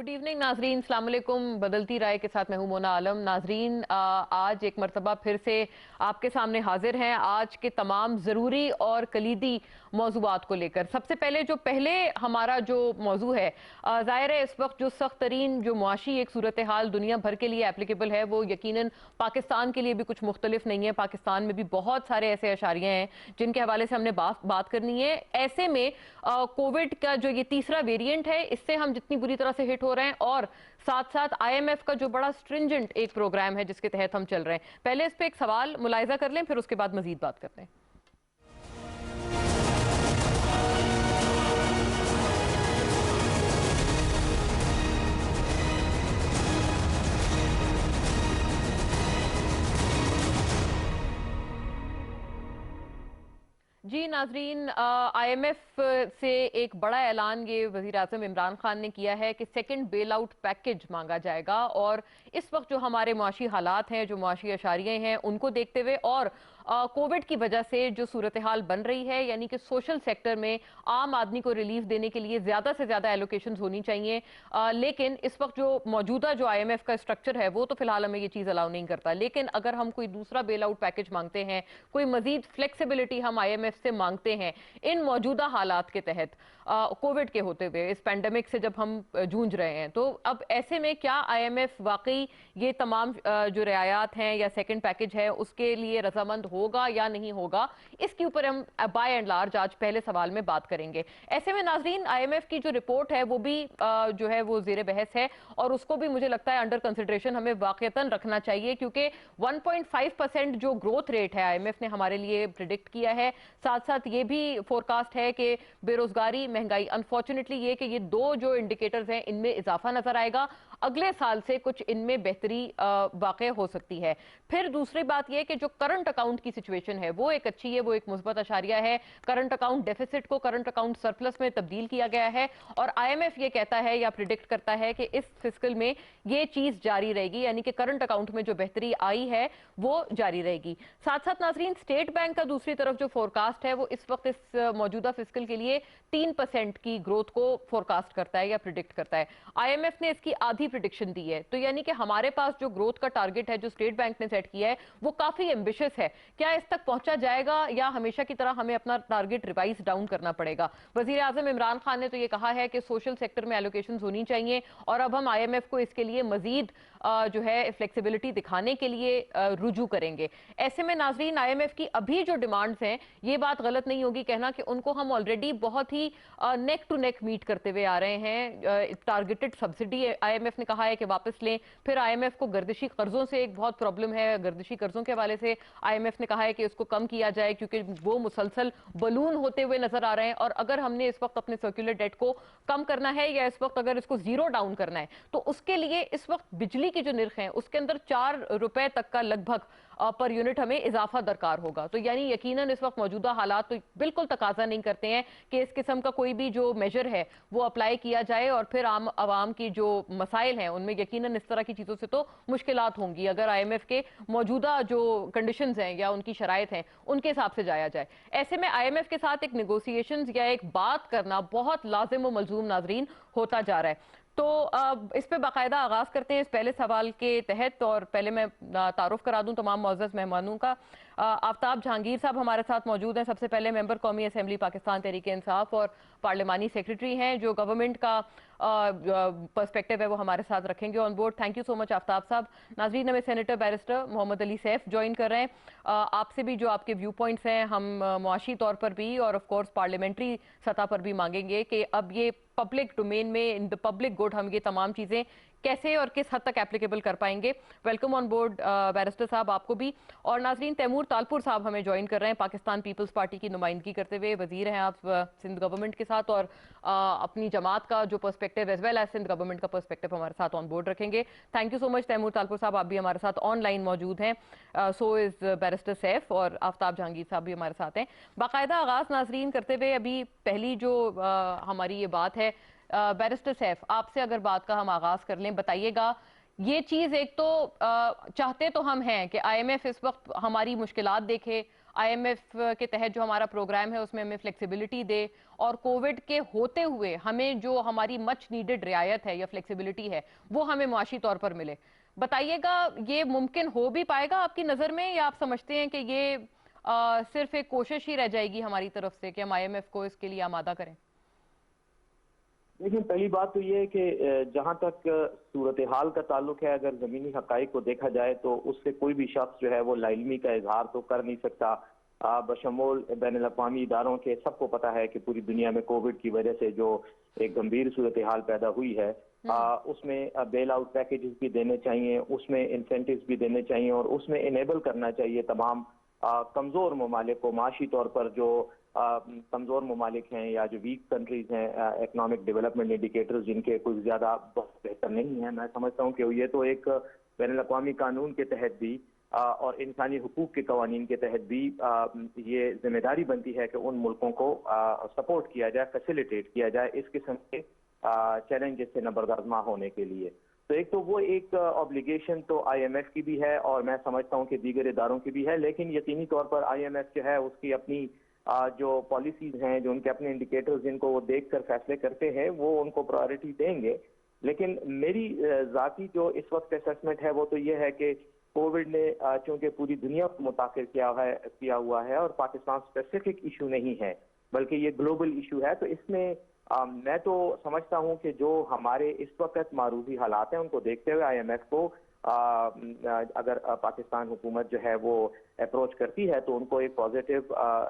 Good evening नाजरीन, अस्सलाम वालेकुम। बदलती राय के साथ मैं हूं मोना आलम। नाजरीन, आज एक मरतबा फिर से आपके सामने हाजिर हैं आज के तमाम ज़रूरी और कलीदी मौज़ूआत को लेकर। सबसे पहले हमारा जो मौजू है, ज़ाहिर है इस वक्त जो सख्त तरीन जो मुआशी एक सूरत हाल दुनिया भर के लिए एप्लीकेबल है, वो यकीनन पाकिस्तान के लिए भी कुछ मुख्तलिफ नहीं है। पाकिस्तान में भी बहुत सारे ऐसे अशारियाँ हैं जिनके हवाले से हमने बात करनी है। ऐसे में कोविड का जो ये तीसरा वेरिएंट है, इससे हम जितनी बुरी तरह से हिट हो रहे हैं, और साथ साथ आईएमएफ का जो बड़ा स्ट्रिंजेंट एक प्रोग्राम है जिसके तहत हम चल रहे हैं, पहले इस पे एक सवाल मुलाहिजा कर लें, फिर उसके बाद मजीद बात करते हैं। जी नाजरीन, आईएमएफ से एक बड़ा ऐलान ये वज़ीर आज़म इमरान खान ने किया है कि सेकंड बेल आउट पैकेज मांगा जाएगा। और इस वक्त जो हमारे मुआशी हालात हैं, जो मुआशी अशारियाँ हैं, उनको देखते हुए और कोविड की वजह से जो सूरत हाल बन रही है, यानी कि सोशल सेक्टर में आम आदमी को रिलीफ देने के लिए ज़्यादा से ज़्यादा एलोकेशंस होनी चाहिए। लेकिन इस वक्त जो मौजूदा जो आईएमएफ का स्ट्रक्चर है, वो तो फिलहाल हमें ये चीज़ अलाउ नहीं करता। लेकिन अगर हम कोई दूसरा बेल आउट पैकेज मांगते हैं, कोई मजीद फ्लेक्सिबिलिटी हम आईएमएफ से मांगते हैं इन मौजूदा हालात के तहत, कोविड के होते हुए इस पैंडेमिक से जब हम जूझ रहे हैं, तो अब ऐसे में क्या आईएमएफ वाकई ये तमाम जो रियायत हैं या सेकंड पैकेज है उसके लिए रजामंद होगा या नहीं होगा, इसके ऊपर हम बाय एंड लार्ज आज पहले सवाल में बात करेंगे। ऐसे में नाजरीन, आईएमएफ की जो रिपोर्ट है वो भी जो है वो जेर बहस है, और उसको भी मुझे लगता है अंडर कंसिडरेशन हमें वाकईतन रखना चाहिए, क्योंकि 1.5% जो ग्रोथ रेट है आईएमएफ ने हमारे लिए प्रिडिक्ट किया है। साथ साथ ये भी फोरकास्ट है कि बेरोजगारी, महंगाई, अनफॉर्चुनेटली ये कि ये दो जो इंडिकेटर्स हैं इनमें इजाफा नजर आएगा, अगले साल से कुछ इनमें बेहतरी वाक़ई हो सकती है। फिर दूसरी बात यह कि जो करंट अकाउंट की सिचुएशन है वो एक अच्छी है, वो एक मुस्बत अशारिया है। करंट अकाउंट डेफिसिट को करंट अकाउंट सरप्लस में तब्दील किया गया है, और आईएमएफ ये कहता है या प्रिडिक्ट करता है कि इस फिस्कल में ये चीज जारी रहेगी, यानी कि करंट अकाउंट में जो बेहतरी आई है वो जारी रहेगी। साथ साथ नाजरीन, स्टेट बैंक का दूसरी तरफ जो फोरकास्ट है वो इस वक्त इस मौजूदा फिस्कल के लिए 3% की ग्रोथ को फोरकास्ट करता है या प्रिडिक्ट करता है। आईएमएफ ने इसकी आधी प्रिडिक्शन दी है, तो यानी कि हमारे पास जो ग्रोथ का टारगेट है जो स्टेट बैंक ने सेट किया है वो काफी एम्बिशियस है। क्या इस तक पहुंचा जाएगा या हमेशा की तरह हमें अपना टारगेट रिवाइज डाउन करना पड़ेगा? वजीर आजम इमरान खान ने तो ये कहा है कि सोशल सेक्टर में एलोकेशन होनी चाहिए, और अब हम आईएमएफ को इसके लिए मजीद जो है फ्लेक्सिबिलिटी दिखाने के लिए रुजू करेंगे। ऐसे में नाजरीन, आईएमएफ की अभी जो डिमांड्स हैं, ये बात गलत नहीं होगी कहना कि उनको हम ऑलरेडी बहुत ही नेक टू नेक मीट करते हुए आ रहे हैं। टारगेटेड सब्सिडी आईएमएफ ने कहा है कि वापस लें। फिर आईएमएफ को गर्दिशी कर्जों से एक बहुत प्रॉब्लम है, गर्दिशी कर्जों के हवाले से आईएमएफ ने कहा है कि उसको कम किया जाए, क्योंकि वो मुसलसल बलून होते हुए नजर आ रहे हैं। और अगर हमने इस वक्त अपने सर्कुलर डेट को कम करना है या इस वक्त अगर इसको जीरो डाउन करना है, तो उसके लिए इस वक्त बिजली की जो निर्ख है उसके अंदर 4 रुपए तक का लगभग पर यूनिट हमें इजाफा दरकार होगा। तो यानी यकीनन इस वक्त मौजूदा हालात तो बिल्कुल तकाजा नहीं करते हैं कि इस किस्म का कोई भी जो मेजर है वो अप्लाई किया जाए, और फिर आम आवाम की जो मसाइल हैं उनमें यकीनन इस तरह की चीज़ों से तो मुश्किलात होंगी अगर आईएमएफ के मौजूदा जो कंडीशंस हैं या उनकी शराइत हैं उनके हिसाब से जाया जाए। ऐसे में आईएमएफ के साथ एक नेगोशिएशंस या एक बात करना बहुत लाजिम व मलजूम नाजरीन होता जा रहा है। तो इस पे बाकायदा आगाज करते हैं इस पहले सवाल के तहत, और पहले मैं तारुफ करा दूं तमाम मुअज़्ज़ज़ मेहमानों का। आफ्ताब जहांगीर साहब हमारे साथ मौजूद हैं। सबसे पहले मेंबर कौमी असेंबली पाकिस्तान तहरीक इंसाफ और पार्लिमानी सेक्रेटरी हैं, जो गवर्नमेंट का पर्सपेक्टिव है वो हमारे साथ रखेंगे on board. Thank you so much Aftab साहब। नाज़रीन, हमें senator barrister Mohammad Ali Saif join कर रहे हैं। आपसे भी जो आपके व्यू पॉइंट्स हैं हम मुआशी तौर पर भी और ऑफ कोर्स पार्लियामेंट्री सतह पर भी मांगेंगे कि अब ये पब्लिक डोमेन में, इन द पब्लिक गुड, हम ये तमाम चीज़ें कैसे और किस हद तक एप्लीकेबल कर पाएंगे। वेलकम ऑन बोर्ड बैरिस्टर साहब आपको भी। और नाजरीन, तैमूर तालपुर साहब हमें ज्वाइन कर रहे हैं, पाकिस्तान पीपल्स पार्टी की नुमाइंदगी करते हुए वजीर हैं आप सिंध गवर्नमेंट के साथ, और अपनी जमात का जो perspective as well as Sindh government का पर्सपेक्टिव हमारे साथ ऑन बोर्ड रखेंगे। Thank you so much Taimur Talpur साहब, आप भी हमारे साथ ऑनलाइन मौजूद हैं। सो इज बैरिस्टर सैफ और आफ्ताब जहांगीर साहब भी हमारे साथ हैं। बाकायदा आगाज नाजरीन करते हुए अभी पहली जो हमारी ये बात है, बैरिस्टर सैफ आपसे अगर बात का हम आगाज कर लें, बताइएगा ये चीज एक तो चाहते तो हम हैं कि आईएमएफ इस वक्त हमारी मुश्किलात देखे, IMF के तहत जो हमारा प्रोग्राम है उसमें हमें फ्लेक्सिबिलिटी दे और कोविड के होते हुए हमें जो हमारी मच नीडेड रियायत है या फ्लेक्सिबिलिटी है वो हमें मुआशी तौर पर मिले। बताइएगा, ये मुमकिन हो भी पाएगा आपकी नज़र में, या आप समझते हैं कि ये सिर्फ एक कोशिश ही रह जाएगी हमारी तरफ से कि हम IMF को इसके लिए आमादा करें? लेकिन पहली बात तो ये है कि जहां तक सूरत हाल का ताल्लुक है, अगर जमीनी हकाइक को देखा जाए तो उससे कोई भी शख्स जो है वो लाइलमी का इजहार तो कर नहीं सकता। बशमूल बैन अल-अक़वामी इदारों के सबको पता है कि पूरी दुनिया में कोविड की वजह से जो एक गंभीर सूरत हाल पैदा हुई है, उसमें बेल आउट पैकेजेस भी देने चाहिए, उसमें इंसेंटिव्स भी देने चाहिए और उसमें इनेबल करना चाहिए तमाम कमज़ोर ममालिक को। माशी तौर पर जो कमज़ोर ममालिक हैं या जो वीक कंट्रीज हैं, इकनॉमिक डेवलपमेंट इंडिकेटर्स जिनके कोई ज़्यादा बहुत बेहतर नहीं है, मैं समझता हूँ कि ये तो एक बैनुल अक़वामी कानून के तहत भी और इंसानी हुकूक के कवानीन के तहत भी ये जिम्मेदारी बनती है कि उन मुल्कों को सपोर्ट किया जाए, फैसिलिटेट किया जाए इस किस्म के चैलेंजेस से नबरदार होने के लिए। तो एक तो वो एक ऑब्लिगेशन तो IMF की भी है और मैं समझता हूँ कि दीगर इदारों की भी है, लेकिन यकीनी तौर पर IMF जो है उसकी अपनी जो पॉलिसीज हैं, जो उनके अपने इंडिकेटर्स जिनको वो देख कर फैसले करते हैं, वो उनको प्रायोरिटी देंगे। लेकिन मेरी ज़ाती जो इस वक्त असेसमेंट है वो तो ये है कि कोविड ने चूंकि पूरी दुनिया को मुतासिर किया हुआ है और पाकिस्तान स्पेसिफिक इशू नहीं है बल्कि ये ग्लोबल इशू है, तो इसमें मैं तो समझता हूं कि जो हमारे इस वक्त मारूफी हालात हैं उनको देखते हुए IMF को अगर पाकिस्तान हुकूमत जो है वो अप्रोच करती है तो उनको एक पॉजिटिव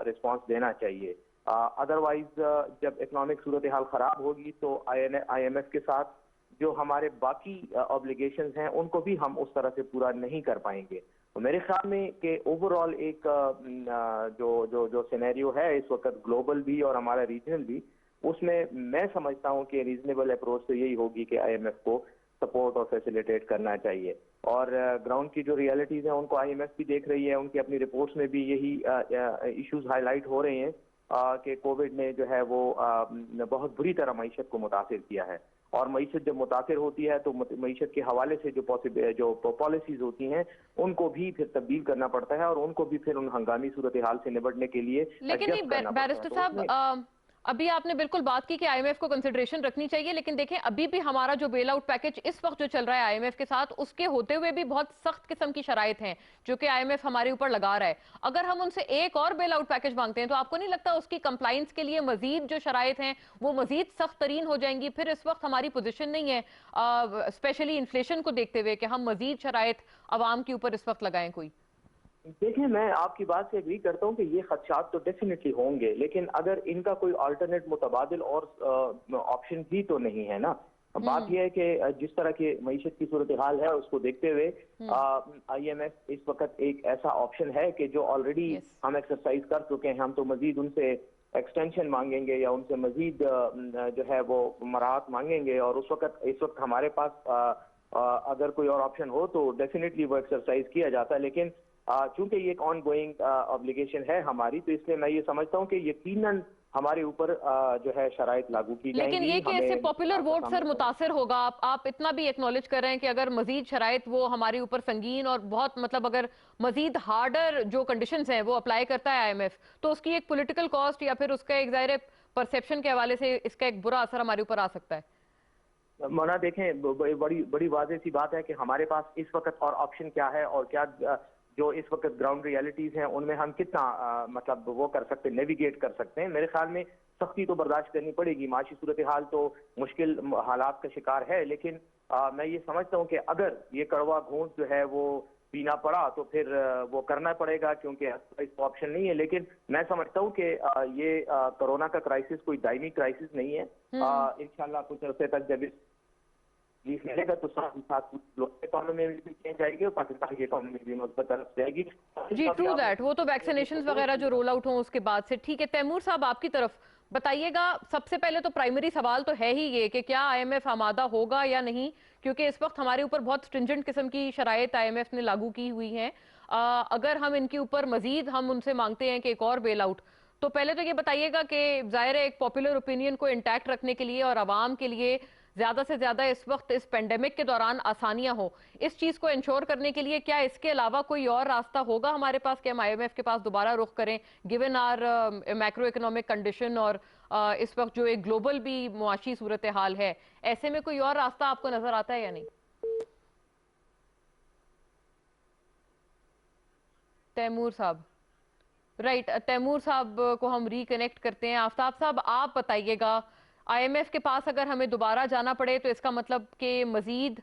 रिस्पांस देना चाहिए। अदरवाइज जब इकोनॉमिक सूरत हाल खराब होगी तो IMF के साथ जो हमारे बाकी ऑब्लिगेशंस हैं उनको भी हम उस तरह से पूरा नहीं कर पाएंगे। तो मेरे ख्याल में कि ओवरऑल एक जो सिनेरियो है इस वक्त ग्लोबल भी और हमारा रीजनल भी, उसमें मैं समझता हूं कि रीजनेबल अप्रोच तो यही होगी कि IMF को सपोर्ट और फैसिलिटेट करना चाहिए। और ग्राउंड की जो रियलिटीज हैं उनको IMF भी देख रही है, उनकी अपनी रिपोर्ट्स में भी यही इश्यूज हाईलाइट हो रहे हैं कि कोविड ने जो है वो बहुत बुरी तरह मईशत को मुतासिर किया है। और मईशत जब मुतासिर होती है तो मईशत के हवाले से जो पॉलिसीज होती हैं उनको भी फिर तब्दील करना पड़ता है और उनको भी फिर उन हंगामी सूरत हाल से निपटने के लिए लेकिन बैरिस्टर साहब, अभी आपने बिल्कुल बात की कि IMF को कंसिडरेशन रखनी चाहिए, लेकिन देखें अभी भी हमारा जो बेल आउट पैकेज इस वक्त जो चल रहा है IMF के साथ, उसके होते हुए भी बहुत सख्त किस्म की शराइत हैं जो कि IMF हमारे ऊपर लगा रहा है। अगर हम उनसे एक और बेल आउट पैकेज मांगते हैं तो आपको नहीं लगता उसकी कंप्लाइंस के लिए मजीद जो शराइत हैं वो मजीद सख्त तरीन हो जाएंगी? फिर इस वक्त हमारी पोजिशन नहीं है स्पेशली इन्फ्लेशन को देखते हुए कि हम मजीद शराइत अवाम के ऊपर इस वक्त लगाएं कोई। देखिए, मैं आपकी बात से एग्री करता हूं कि ये खदशात तो डेफिनेटली होंगे, लेकिन अगर इनका कोई अल्टरनेट मुतबादिल और ऑप्शन भी तो नहीं है ना। बात यह है कि जिस तरह की मईशत की सूरत हाल है उसको देखते हुए IMF इस वक्त एक ऐसा ऑप्शन है कि जो ऑलरेडी हम एक्सरसाइज कर चुके हैं, हम तो मजीद उनसे एक्सटेंशन मांगेंगे या उनसे मजीद जो है वो मराहत मांगेंगे। और इस वक्त हमारे पास अगर कोई और ऑप्शन हो तो डेफिनेटली वो एक्सरसाइज किया जाता है, लेकिन चूंकि ये एक ऑन गोइंग ऑब्लिगेशन है हमारी, तो इसलिए मैं ये समझता हूँ कि यकीनन हमारे ऊपर जो है शराइत लागू की जाएंगी। लेकिन ये कि इससे पॉपुलर वोट सर मुतासर होगा, आप इतना भी एक्नॉलेज कर रहे हैं कि अगर मजीद शराइत वो हमारे ऊपर संगीन और बहुत मतलब अगर मजीद हार्डर जो कंडीशंस हैं वो अप्लाई करता है IMF, तो उसकी एक पॉलिटिकल कॉस्ट या फिर उसका एक ज़ाहिर परसेप्शन के हवाले से इसका एक बुरा असर हमारे ऊपर आ सकता है। मना देखें, बड़ी वाज़ेह सी बात है कि हमारे पास इस वक्त और ऑप्शन क्या है और क्या जो इस वक्त ग्राउंड रियलिटीज हैं उनमें हम कितना मतलब वो कर सकते हैं, नेविगेट कर सकते हैं। मेरे ख्याल में सख्ती तो बर्दाश्त करनी पड़ेगी। माशी सूरत हाल तो मुश्किल हालात का शिकार है, लेकिन मैं ये समझता हूँ कि अगर ये कड़वा घूंट जो है वो पीना पड़ा तो फिर वो करना पड़ेगा, क्योंकि इसका ऑप्शन नहीं है। लेकिन मैं समझता हूँ कि ये कोरोना का क्राइसिस कोई दायमी क्राइसिस नहीं है। इंशाल्लाह कुछ अर्से तक जब रिलीफ मिलेगा तो साथ ही साथ इकोनॉमी में भी चेंज आएगी और पाकिस्तान की इकोनॉमी भी मुस्बत तरफ जाएगी। जी ट्रू दैट, वो तो वैक्सीनेशन वगैरह जो रोल आउट हो उसके बाद से ठीक है। तैमूर साहब, आपकी तरफ बताइएगा, सबसे पहले तो प्राइमरी सवाल तो है ही ये कि क्या IMF आमादा होगा या नहीं, क्योंकि इस वक्त हमारे ऊपर बहुत स्ट्रिंजेंट किस्म की शराइत IMF ने लागू की हुई हैं। अगर हम इनके ऊपर मजीद हम उनसे मांगते हैं कि एक और बेल आउट, तो पहले तो ये बताइएगा कि जाहिर है एक पॉपुलर ओपिनियन को इंटैक्ट रखने के लिए और आवाम के लिए زیادہ سے زیادہ اس وقت اس پینڈیمک کے دوران آسانیاں ہوں، اس چیز کو انشور کرنے کے لیے کیا اس کے علاوہ کوئی اور راستہ ہوگا ہمارے پاس کہ ہم آئی ایم ایف کے پاس دوبارہ رخ کریں، given our macroeconomic condition اور اس وقت جو ایک گلوبل بھی معاشی صورتحال ہے، ایسے میں کوئی اور راستہ آپ کو نظر آتا ہے یا نہیں؟ تیمور صاحب، رائٹ، تیمور صاحب کو ہم ریکنیکٹ کرتے ہیں۔ آفتاب صاحب، آپ بتائیے گا، آئی ایم ایف کے پاس اگر ہمیں دوبارہ جانا پڑے تو اس کا مطلب کہ مزید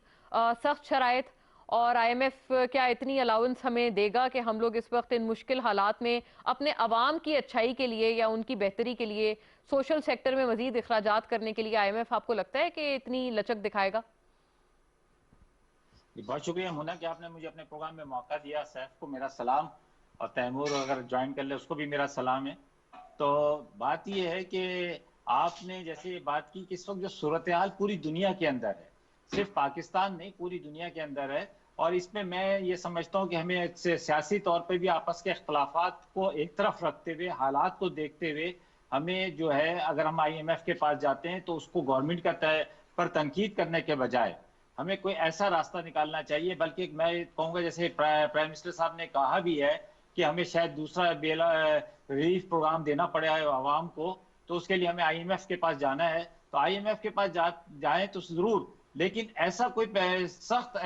سخت شرائط، اور آئی ایم ایف کیا اتنی الاؤنس ہمیں دے گا کہ ہم لوگ اس وقت ان مشکل حالات میں اپنے عوام کی اچھائی کے لیے یا ان کی بہتری کے لیے سوشل سیکٹر میں مزید اخراجات کرنے کے لیے آئی ایم ایف آپ کو لگتا ہے کہ اتنی لچک دکھائے گا؟ بہت شکریہ مونا کہ آپ نے مجھے اپنے پروگرام میں موقع دیا۔ سیف کو میرا سلام، اور تیمور اگر جوائن کر لے اس کو بھی میرا سلام ہے۔ تو بات یہ ہے کہ آپ نے جیسے بات کی کہ اس وقت جو صورتحال پوری دنیا کے اندر ہے، صرف پاکستان نہیں پوری دنیا کے اندر ہے، اور اس میں میں یہ سمجھتا ہوں کہ ہمیں سیاسی طور پہ بھی آپس کے اختلافات کو ایک طرف رکھتے ہوئے، حالات کو دیکھتے ہوئے، ہمیں جو ہے اگر ہم آئی ایم ایف کے پاس جاتے ہیں تو اس کو گورنمنٹ پر تنقید کرنے کے بجائے ہمیں کوئی ایسا راستہ نکالنا چاہیے، بلکہ میں کہوں گا جیسے پرائم منسٹر صاحب نے کہا بھی ہے کہ ہمیں شاید دوسرا ریلیف پروگرام دینا پڑے عوام کو، تو اس کے لیے ہمیں آئی ایم ایف کے پاس جانا ہے۔ تو آئی ایم ایف کے پاس جائیں تو ضرور، لیکن ایسا کوئی سخت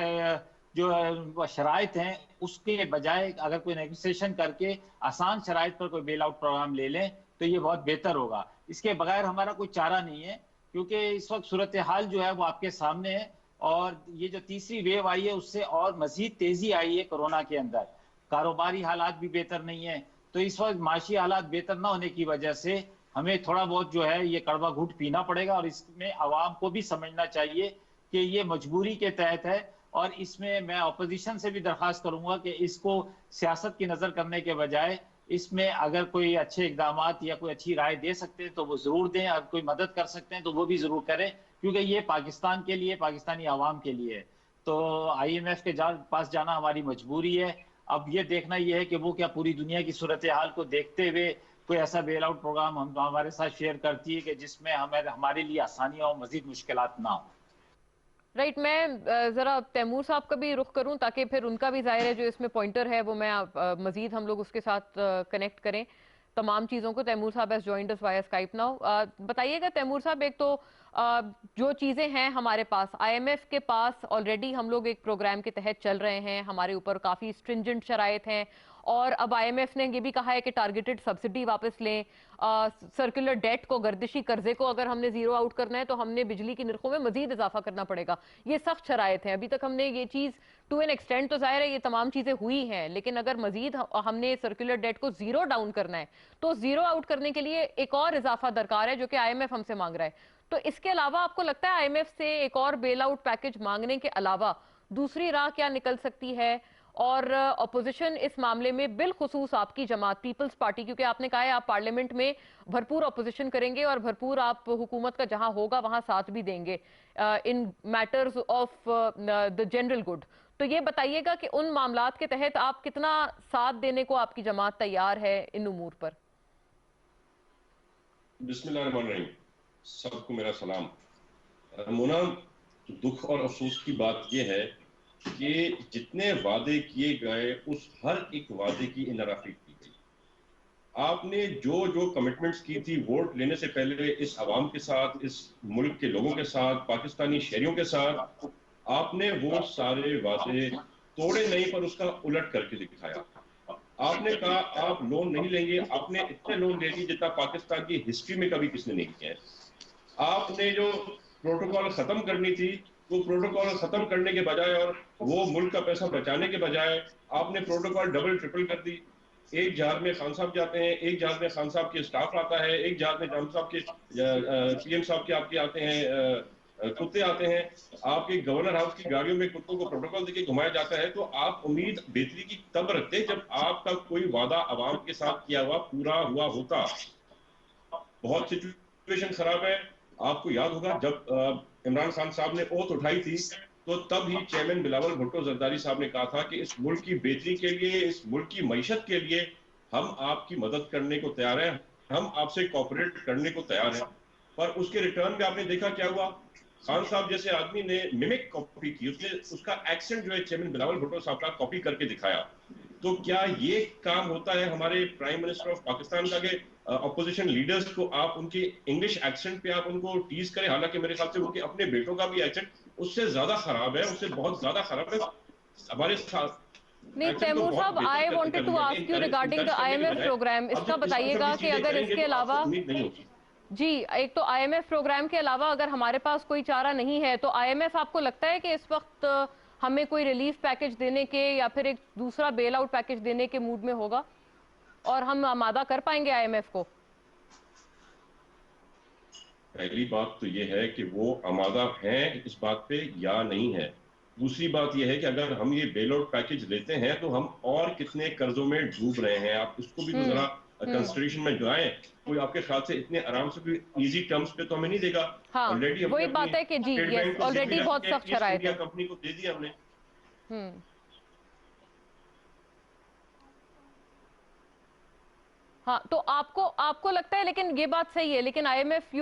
جو شرائط ہیں اس کے بجائے اگر کوئی نیگوسیشن کر کے آسان شرائط پر کوئی بیل آؤٹ پروگرام لے لیں تو یہ بہت بہتر ہوگا۔ اس کے بغیر ہمارا کوئی چارہ نہیں ہے، کیونکہ اس وقت صورتحال جو ہے وہ آپ کے سامنے ہے، اور یہ جو تیسری ویو آئی ہے اس سے اور مزید تیزی آئی ہے کورونا کے اندر، کاروباری حالات بھی بہتر نہیں ہیں، تو اس وقت معاشی حالات بہتر نہ ہونے کی وجہ سے ہمیں تھوڑا بہت جو ہے یہ کڑوا گھونٹ پینا پڑے گا، اور اس میں عوام کو بھی سمجھنا چاہیے کہ یہ مجبوری کے تحت ہے، اور اس میں میں اپوزیشن سے بھی درخواست کروں گا کہ اس کو سیاست کی نظر کرنے کے بجائے اس میں اگر کوئی اچھے اقدامات یا کوئی اچھی رائے دے سکتے ہیں تو وہ ضرور دیں، اگر کوئی مدد کر سکتے ہیں تو وہ بھی ضرور کریں، کیونکہ یہ پاکستان کے لیے، پاکستانی عوام کے لیے ہے۔ تو آئی ایم ایف کے پاس جانا ہماری مجبوری ہے۔ اب یہ دیکھنا یہ ہے کہ وہ کیا پوری دنیا کی صورتحال کو دیکھتے ہوئے کوئی ایسا بیل آؤٹ پروگرام ہمارے ساتھ شیئر کرتی ہے کہ جس میں ہمارے لیے آسانیاں اور مزید مشکلات نہ ہوں۔ رائٹ، میں ذرا تیمور صاحب کا بھی رخ کروں تاکہ پھر ان کا بھی ظاہر ہے جو اس میں پوائنٹر ہے وہ میں مزید ہم لوگ اس کے ساتھ کنیکٹ کریں تمام چیزوں کو۔ تیمور صاحب has joined us via Skype now۔ بتائیے گا تیمور صاحب، ایک تو جو چیزیں ہیں ہمارے پاس، آئی ایم ایف کے پاس آلریڈی ہم لوگ ایک پروگرام کے تحت چل رہے ہیں، ہمارے اوپر کافی اسٹرنجنٹ شرائط ہیں، اور اب آئی ایم ایف نے یہ بھی کہا ہے کہ ٹارگیٹڈ سبسڈی واپس لیں، سرکولر ڈیٹ کو، گردشی قرضے کو اگر ہم نے زیرو آؤٹ کرنا ہے تو ہم نے بجلی کی نرخوں میں مزید اضافہ کرنا پڑے گا۔ یہ سخت شرائط ہیں، ابھی تک ہم نے یہ چیز ٹو این ایکسٹینٹ تو ظاہر ہے یہ تمام چیزیں ہوئی ہیں، لیکن اگر مزید ہم نے سرکولر ڈیٹ کو زیرو ڈاؤن کرنا ہے تو زیرو آؤٹ کرنے کے لیے ایک اور اضافہ درکار ہے جو کہ آئی ایم ایف ہم سے مانگ رہا ہے۔ تو اس کے علاوہ آپ کو لگتا ہے آئی ایم ایف سے ایک اور بیل آؤٹ پیکج مانگنے کے علاوہ دوسری راہ کیا نکل سکتی ہے؟ اور اپوزیشن اس معاملے میں بالخصوص آپ کی جماعت پیپلز پارٹی، کیونکہ آپ نے کہا ہے آپ پارلیمنٹ میں بھرپور اپوزیشن کریں گے اور بھرپور آپ حکومت کا جہاں ہوگا وہاں ساتھ بھی دیں گے in matters of the general good, تو یہ بتائیے گا کہ ان معاملات کے تحت آپ کتنا ساتھ دینے کو آپ کی جماعت تیار ہے ان امور پر؟ بسم اللہ الرحمن الرحیم، سب کو میرا سلام۔ مونا، دکھ اور افسوس کی بات یہ ہے کہ جتنے وعدے کیے گئے اس ہر ایک وعدے کی انحرافی کی گئی۔ آپ نے جو کمٹمنٹس کی تھی ووٹ لینے سے پہلے اس عوام کے ساتھ، اس ملک کے لوگوں کے ساتھ، پاکستانی شہریوں کے ساتھ، آپ نے وہ سارے وعدے توڑے نہیں پر اس کا الٹ کر کے دکھایا۔ آپ نے کہا آپ لون نہیں لیں گے، آپ نے اتنے لون لے لیے جتنا پاکستان کی ہسٹری میں کبھی کس نے نہیں کیا ہے۔ آپ نے جو پروٹوکول ختم کرنی تھی وہ پروٹوکول ختم کرنے کے بجائے اور وہ ملک کا پیسہ بچانے کے بجائے آپ نے پروٹوکول ڈبل ٹرپل کر دی۔ ایک جہاز میں خان صاحب جاتے ہیں، ایک جہاز میں خان صاحب کے اسٹاف آتا ہے، ایک جہاز میں جان صاحب کے پی ایم صاحب کے آپ کے آتے ہیں، کتے آتے ہیں۔ آپ کے گورنر ہاؤس کی گاڑیوں میں کتوں کو پروٹوکول دے کے گھمایا جاتا ہے۔ تو آپ امید بہتری کی تب رکھتے جب آپ کا کوئی وعدہ عوام کے ساتھ کیا ہوا پورا ہوا ہوتا۔ بہت سچویشن خراب ہے۔ آپ کو یاد ہوگا جب عمران خان صاحب نے اوتھ اٹھائی تھی تو تب ہی چیئرمین بلاول بھٹو زرداری صاحب نے کہا تھا کہ اس ملک کی بہتری کے لیے، اس ملک کی معیشت کے لیے ہم آپ کی مدد کرنے کو تیار ہیں، ہم آپ سے کوآپریٹ کرنے کو تیار ہیں۔ پر اس کے ریٹرن میں آپ نے دیکھا کیا ہوا، खान साहब जैसे आदमी ने मिमिक कॉपी की, उसने उसका एक्सेंट जो है चेयरमैन बिलावल भुट्टो साहब का कॉपी करके दिखाया, तो क्या ये काम होता है हमारे प्राइम मिनिस्टर ऑफ पाकिस्तान का कि अपोजिशन लीडर्स को आप उनके इंग्लिश एक्सेंट पे आप उनको टीज करें? हालांकि मेरे ख्याल से उनके अपने बेटों का भी एक्सेंट उससे ज्यादा खराब है, उससे बहुत ज्यादा खराब है। हमारे साथ नहीं तैमूर साहब, I wanted to ask you regarding the IMF program, इसका बताइएगा कि अगर इसके अलावा जी, एक तो IMF प्रोग्राम के अलावा अगर हमारे पास कोई चारा नहीं है तो IMF आपको लगता है कि इस वक्त हमें कोई रिलीफ पैकेज देने के या फिर एक दूसरा बेल आउट पैकेज देने के मूड में होगा और हम आमादा कर पाएंगे IMF को? पहली बात तो ये है कि वो आमादा हैं इस बात पे या नहीं है। दूसरी बात यह है कि अगर हम ये बेल आउट पैकेज लेते हैं तो हम और कितने कर्जों में डूब रहे हैं, आप इसको भी तो जरा कंसिडरेशन में लाएं। कोई आपके ख्याल से इतने आराम से कोई इजी टर्म्स पे तो हमें नहीं देगा। हाँ, ऑलरेडी वही बात है कि जी यस, ऑलरेडी बहुत सख्त शराइत है, कंपनी को दे दिया हमने। हाँ, तो आपको लगता है, लेकिन ये बात सही है, लेकिन IMF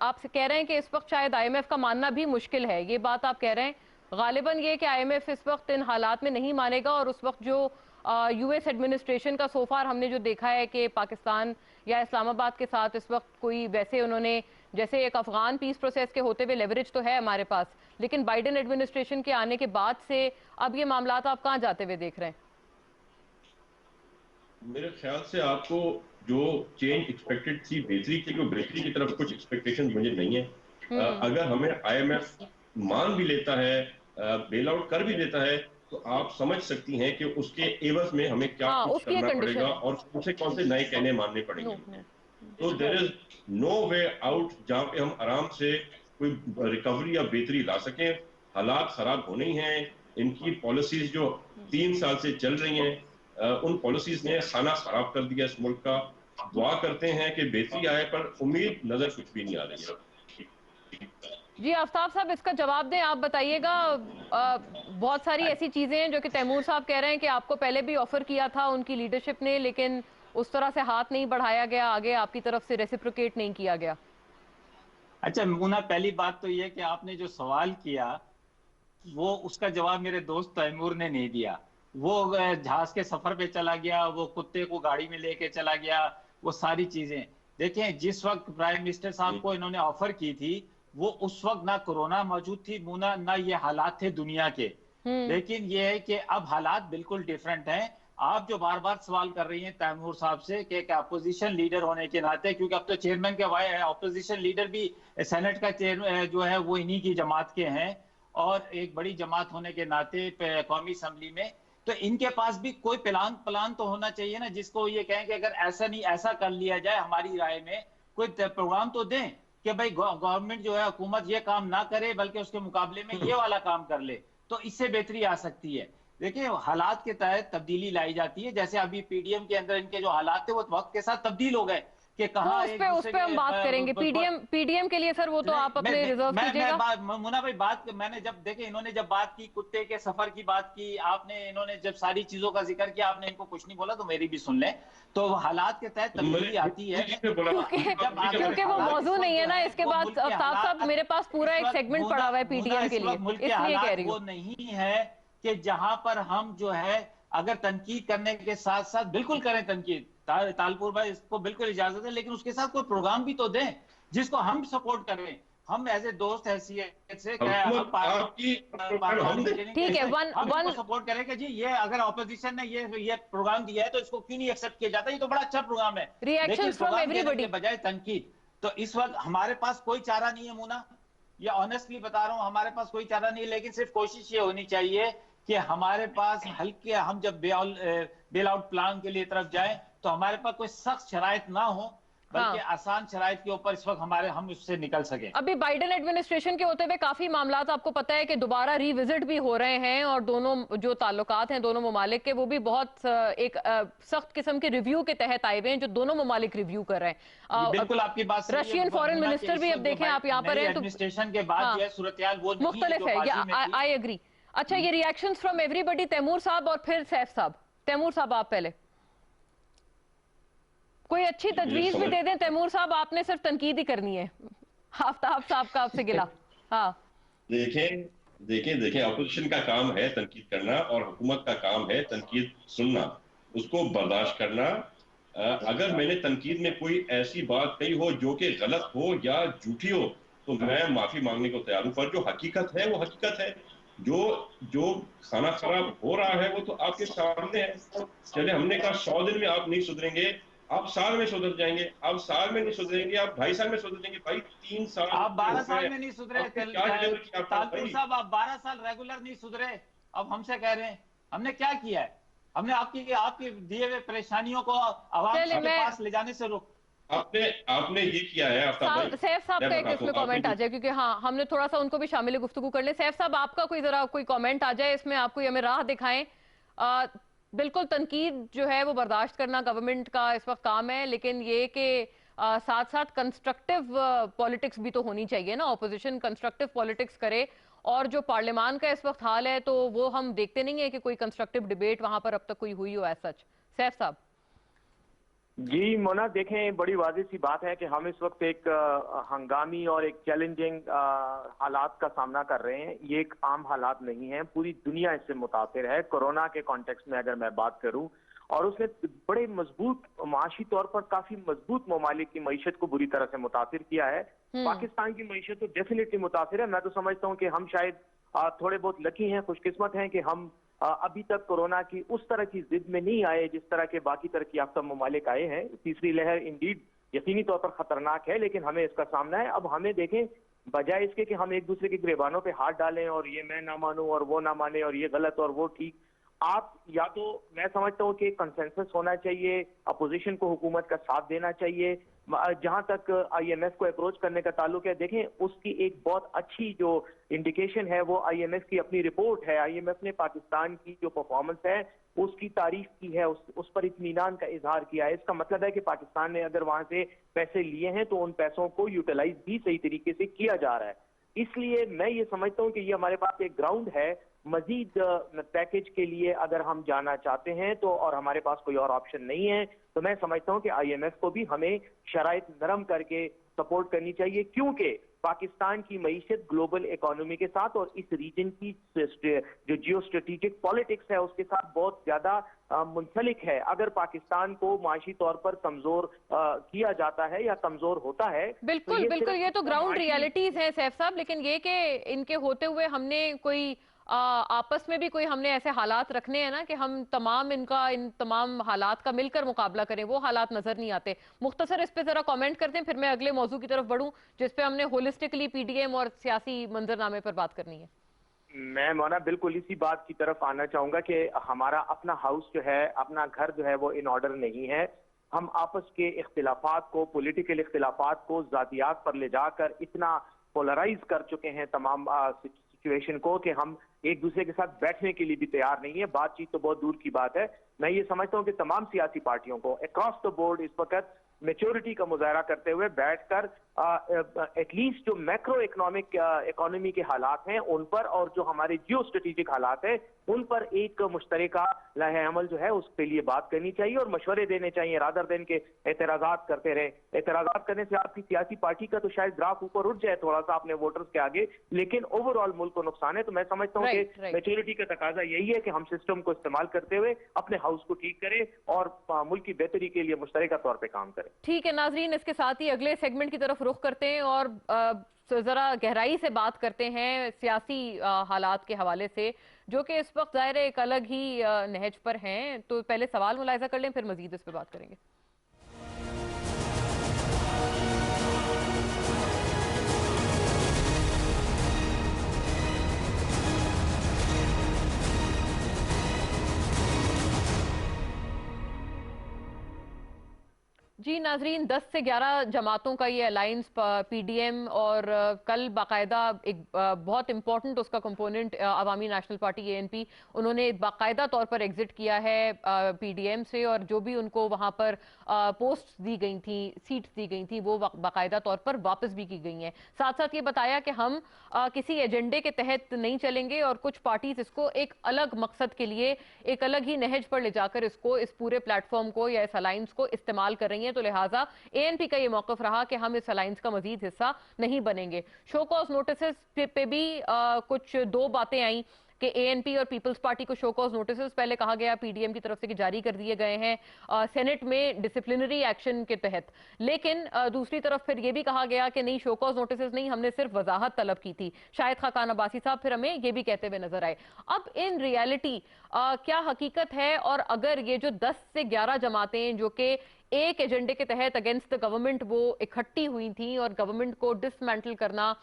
आप कह रहे हैं कि इस वक्त शायद IMF का मानना भी मुश्किल है, ये बात आप कह रहे हैं। गालिबन ये कि IMF इस वक्त इन हालात में नहीं मानेगा और उस वक्त जो US एडमिनिस्ट्रेशन का सोफार हमने जो देखा है कि पाकिस्तान या इस्लामाबाद के साथ इस वक्त कोई वैसे उन्होंने जैसे एक अफगान पीस प्रोसेस के होते हुए लेवरेज तो है हमारे पास, लेकिन बाइडेन एडमिनिस्ट्रेशन के आने के बाद से अब ये मामला आप कहाँ जाते हुए देख रहे हैं? मेरे ख्याल से आपको जो चेंज एक्सपेक्टेड थी बेहतरी की, बेहतरी की तरफ कुछ एक्सपेक्टेशन मुझे नहीं है। अगर हमें IMF मान भी लेता है, बेल आउट कर भी देता है, तो आप समझ सकती हैं कि उसके एवज में हमें क्या कुछ करना पड़ेगा और कौन से नए कहने मानने पड़ेंगे। तो there is no way out जहां पे हम आराम से कोई रिकवरी या बेहतरी ला सकें। हालात खराब होने ही हैं। इनकी पॉलिसीज जो 3 साल से चल रही हैं, उन पॉलिसीज ने खाना खराब कर दिया इस मुल्क का। दुआ करते हैं कि बेहतरी आए, पर उम्मीद नजर कुछ भी नहीं आ रही है। जी आफ्ताब साहब, इसका जवाब दें, आप बताइएगा। बहुत सारी ऐसी चीजें हैं जो कि तैमूर साहब कह रहे हैं कि आपको पहले भी ऑफर किया था उनकी लीडरशिप ने, लेकिन उस तरह से हाथ नहीं बढ़ाया गया, आगे आपकी तरफ से रेसिप्रोकेट नहीं किया गया। अच्छा मुना, पहली बात तो ये कि आपने जो सवाल किया वो उसका जवाब मेरे दोस्त तैमूर ने नहीं दिया। वो जहाज के सफर पे चला गया, वो कुत्ते को गाड़ी में लेके चला गया, वो सारी चीजें देखें। जिस वक्त प्राइम मिनिस्टर साहब को इन्होंने ऑफर की थी वो उस वक्त ना कोरोना मौजूद थी मुना, ना ये हालात थे दुनिया के। लेकिन ये है कि अब हालात बिल्कुल डिफरेंट हैं। आप जो बार बार सवाल कर रही हैं तैमूर साहब से कि अपोजिशन लीडर होने के नाते, क्योंकि अब तो चेयरमैन के अपोजिशन लीडर भी सेनेट का चेयर जो है वो इन्हीं की जमात के हैं और एक बड़ी जमात होने के नाते कौमी असम्बली में, तो इनके पास भी कोई प्लान तो होना चाहिए ना, जिसको ये कहें कि अगर ऐसा नहीं ऐसा कर लिया जाए, हमारी राय में कोई प्रोग्राम तो दें कि भाई गवर्नमेंट जो है, हुकूमत ये काम ना करे बल्कि उसके मुकाबले में ये वाला काम कर ले, तो इससे बेहतरी आ सकती है। देखिए हालात के तहत तब्दीली लाई जाती है। जैसे अभी PDM के अंदर इनके जो हालात थे वो वक्त के साथ तब्दील हो गए कि कहां उस पे हम बात करेंगे। PDM के लिए सर वो तो आप अपने रिजर्व कीजिएगा। मुन्ना भाई, बात मैंने जब देखे इन्होंने जब बात की कुत्ते के सफर की बात की आपने, इन्होंने जब सारी चीजों का जिक्र किया, आपने इनको कुछ नहीं बोला तो मेरी भी सुन लें। तो हालात के तहत तब्दीली आती है क्योंकि वो मौजूद नहीं है ना। इसके बाद साहब मेरे पास पूरा एक सेगमेंट पड़ा हुआ है PDM के लिए, इसलिए कह रही हूँ। वो नहीं है कि जहां पर हम जो है अगर तनकीद करने के साथ साथ बिल्कुल करें तनकीद, तालपुर भाई इसको बिल्कुल इजाजत है, लेकिन उसके साथ कोई प्रोग्राम भी तो दें जिसको हम सपोर्ट करें। हम एज ए दोस्त हैसियत से ठीक है, वन सपोर्ट करें कि जी ये अगर ऑपोजिशन ने ये प्रोग्राम दिया है तो इसको क्यों नहीं एक्सेप्ट किया जाता, ये तो बड़ा अच्छा प्रोग्राम है। रिएक्शंस फ्रॉम एवरीबॉडी बजाय तनकीद, तो इस वक्त हमारे पास कोई चारा नहीं है मुना, ये ऑनेस्टली बता रहा हूं, हमारे पास कोई चारा नहीं है। लेकिन सिर्फ कोशिश ये होनी चाहिए कि हमारे पास हल्के, हम जब बेल आउट प्लान के लिए तरफ जाएं तो हमारे पास कोई सख्त शराइत ना हो, बल्कि आसान शराइत के ऊपर इस वक्त हम उससे निकल सके। अभी बाइडेन एडमिनिस्ट्रेशन के होते हुए काफी मामलात आपको पता है कि दोबारा रिविजिट भी हो रहे हैं और दोनों जो ताल्लुकात हैं दोनों ममालिक के, वो भी बहुत एक सख्त किस्म के रिव्यू के तहत आए हुए हैं जो दोनों ममालिक रिव्यू कर रहे हैं। बिल्कुल आपकी बात, रशियन फॉरेन मिनिस्टर भी अब देखें आप यहाँ पर है तो एडमिनिस्ट्रेशन के बाद ये सूरत-ए-हाल वो मुख्तलिफ है। I agree. अच्छा, ये रिएक्शंस फ्रॉम एवरीबॉडी, तैमूर साहब और फिर सैफ साहब। तैमूर साहब आप पहले कोई अच्छी तजवीज भी दे दें। तैमूर साहब आपने सिर्फ तनकीद ही करनी है, आफ्ताब साहब का आपसे गिला। हाँ। देखें देखें देखें, अपोजिशन का काम है तनकीद करना और हुकूमत का काम है तनकीद सुनना, उसको बर्दाश्त करना। अगर मैंने तनकीद में कोई ऐसी बात कही हो जो कि गलत हो या झूठी हो तो मैं माफी मांगने को तैयार हूं, पर जो हकीकत है वो हकीकत है। जो जो खाना खराब हो रहा है वो तो आपके सामने है। चले, हमने कहा 100 दिन में आप नहीं सुधरेंगे, आप साल में सुधर जाएंगे। आप साल में नहीं सुधरेंगे, आप 2.5 साल में सुधर जाएंगे। भाई 3 साल आप 12 हो साल गए, में नहीं सुधरे। आपने क्या डिलीवर किया आपका तालपुर भाई? साहब, आप 12 साल रेगुलर नहीं सुधरे, अब हमसे कह रहे हैं हमने क्या किया है? हमने आपकी दिए हुए परेशानियों को आवाम चलिए, के पास ले जाने से रोक। आपने आपने ये किया है आफ्ताब भाई, सैफ साहब मैं का एक बताता इसमें हूँ आपने कमेंट आ जाए, क्योंकि हाँ हमने थोड़ा सा उनको भी शामिल गुफ्तगू कर ले। सैफ साहब, आपका कोई जरा कोई कमेंट आ जाए इसमें, आप कोई हमें राह दिखाएं। बिल्कुल तनकीद जो है वो बर्दाश्त करना गवर्नमेंट का इस वक्त काम है, लेकिन ये कि साथ साथ कंस्ट्रक्टिव पॉलिटिक्स भी तो होनी चाहिए ना, ऑपोजिशन कंस्ट्रक्टिव पॉलिटिक्स करे। और जो पार्लियामान का इस वक्त हाल है तो वो हम देखते नहीं है कि कोई कंस्ट्रक्टिव डिबेट वहां पर अब तक कोई हुई हो एज सच। सैफ साहब। जी मोना, देखें बड़ी वाज़ेह सी बात है कि हम इस वक्त एक हंगामी और एक चैलेंजिंग हालात का सामना कर रहे हैं। ये एक आम हालात नहीं है, पूरी दुनिया इससे मुतासिर है। कोरोना के कॉन्टेक्स्ट में अगर मैं बात करूं, और उसने बड़े मजबूत माशी तौर पर काफी मजबूत ममालिक की मईशत को बुरी तरह से मुतासिर किया है। पाकिस्तान की मईशत तो डेफिनेटली मुतासिर है। मैं तो समझता हूँ कि हम शायद थोड़े बहुत लकी हैं, खुशकिस्मत हैं कि हम अभी तक कोरोना की उस तरह की जिद में नहीं आए जिस तरह के बाकी तरक्की याफ्ता ममालिक आए हैं। तीसरी लहर इंडीड यकीनी तौर पर खतरनाक है, लेकिन हमें इसका सामना है। अब हमें देखें, बजाय इसके कि हम एक दूसरे के गिरेबानों पे हाथ डालें और ये मैं ना मानूं और वो ना माने और ये गलत और वो ठीक, आप या तो, मैं समझता हूँ कि कंसेंसस होना चाहिए, अपोजिशन को हुकूमत का साथ देना चाहिए। जहां तक आईएमएफ को अप्रोच करने का ताल्लुक है, देखें उसकी एक बहुत अच्छी जो इंडिकेशन है वो आईएमएफ की अपनी रिपोर्ट है। आईएमएफ ने पाकिस्तान की जो परफॉर्मेंस है उसकी तारीफ की है, उस पर इत्मीनान का इजहार किया है। इसका मतलब है कि पाकिस्तान ने अगर वहां से पैसे लिए हैं तो उन पैसों को यूटिलाइज भी सही तरीके से किया जा रहा है। इसलिए मैं ये समझता हूँ कि ये हमारे पास एक ग्राउंड है मजीद पैकेज के लिए अगर हम जाना चाहते हैं तो, और हमारे पास कोई और ऑप्शन नहीं है, तो मैं समझता हूं कि आईएमएफ को भी हमें शराइत नरम करके सपोर्ट करनी चाहिए, क्योंकि पाकिस्तान की मईशत ग्लोबल इकोनॉमी के साथ और इस रीजन की जो जियो स्ट्रेटेजिक पॉलिटिक्स है उसके साथ बहुत ज्यादा मुंसलिक है। अगर पाकिस्तान को माशी तौर पर कमजोर किया जाता है या कमजोर होता है, बिल्कुल तो बिल्कुल, ये तो ग्राउंड रियलिटीज हैं सैफ साहब, लेकिन ये कि इनके होते हुए हमने कोई आपस में भी कोई हमने ऐसे हालात रखने हैं ना कि हम इन तमाम हालात का मिलकर मुकाबला करें, वो हालात नजर नहीं आते। मुख्तसर इस पे जरा कमेंट करते हैं, फिर मैं अगले मौजू की तरफ बढ़ूं जिस पे हमने होलिस्टिकली पीडीएम और सियासी मंजरनामे पर बात करनी है। मैं मौना बिल्कुल इसी बात की तरफ आना चाहूंगा कि हमारा अपना हाउस जो है, अपना घर जो है वो इन ऑर्डर नहीं है। हम आपस के इख्तिलाफात को, पॉलिटिकल इख्तिलाफात को जातियात पर ले जाकर इतना पोलराइज कर चुके हैं तमाम सिचुएशन को कि हम एक दूसरे के साथ बैठने के लिए भी तैयार नहीं है। बातचीत तो बहुत दूर की बात है। मैं ये समझता हूँ कि तमाम सियासी पार्टियों को अक्रॉस द बोर्ड इस वक्त मेच्योरिटी का मुजाहरा करते हुए बैठकर एटलीस्ट जो मैक्रो इकोनॉमिक इकोनॉमी के हालात हैं उन पर, और जो हमारे जियो स्ट्रेटेजिक हालात हैं उन पर एक मुश्तरका लाहे अमल जो है उसके लिए बात करनी चाहिए और मशवरे देने चाहिए, रादर देन के एतराजात करते रहे। एतराजात करने से आपकी सियासी पार्टी का तो शायद ग्राफ ऊपर उठ जाए थोड़ा सा अपने वोटर्स के आगे, लेकिन ओवरऑल मुल्क को नुकसान है। तो मैं समझता हूँ कि मेच्योरिटी का तकाजा यही है कि हम सिस्टम को इस्तेमाल करते हुए अपने हाउस को ठीक करें और मुल्क की बेहतरी के लिए मुश्तरका तौर पर काम करें। ठीक है नाजरीन, इसके साथ ही अगले सेगमेंट की तरफ रुख करते हैं और जरा गहराई से बात करते हैं सियासी हालात के हवाले से, जो कि इस वक्त ज़ाहिर है एक अलग ही नहज पर हैं। तो पहले सवाल मुलाहिजा कर लें, फिर मजीद इस पर बात करेंगे। जी नाजरीन, 10 से 11 जमातों का ये अलायंस पीडीएम और कल बाकायदा एक बहुत इंपॉर्टेंट उसका कंपोनेंट अवामी नेशनल पार्टी एएनपी, उन्होंने बाकायदा तौर पर एग्जिट किया है पीडीएम से, और जो भी उनको वहां पर पोस्ट दी गई थी, सीट्स दी गई थी, वो बाकायदा तौर पर वापस भी की गई हैं। साथ साथ ये बताया कि हम किसी एजेंडे के तहत नहीं चलेंगे और कुछ पार्टीज इसको एक अलग मकसद के लिए एक अलग ही नहज पर ले जाकर इसको, इस पूरे प्लेटफॉर्म को या इस अलायंस को इस्तेमाल कर रही हैं। तो लिहाजा ANP का ये मौकफ रहा कि हम इस अलायंस का मजीद हिस्सा नहीं बनेंगे। शो कॉज नोटिस पे भी कुछ दो बातें आई कि ANP और पीपल्स पार्टी को शो कॉज नोटिस पहले कहा गया PDM की तरफ से कि जारी कर दिए गए हैं सेनेट में डिसिप्लिनरी एक्शन के तहत, लेकिन दूसरी तरफ फिर ये भी कहा गया कि नहीं, शो कॉज नोटिस नहीं, हमने सिर्फ वजाहत तलब की थी। शाहिद खाकान अब्बासी साहब फिर हमें ये भी कहते हुए नजर आए। अब इन रियलिटी क्या हकीकत है, और अगर ये जो 10 से 11 जमातें जो कि एक एजेंडे के तहत अगेंस्ट द गवर्नमेंट वो इकट्ठी हुई थी और गवर्नमेंट को डिसमेंटल करना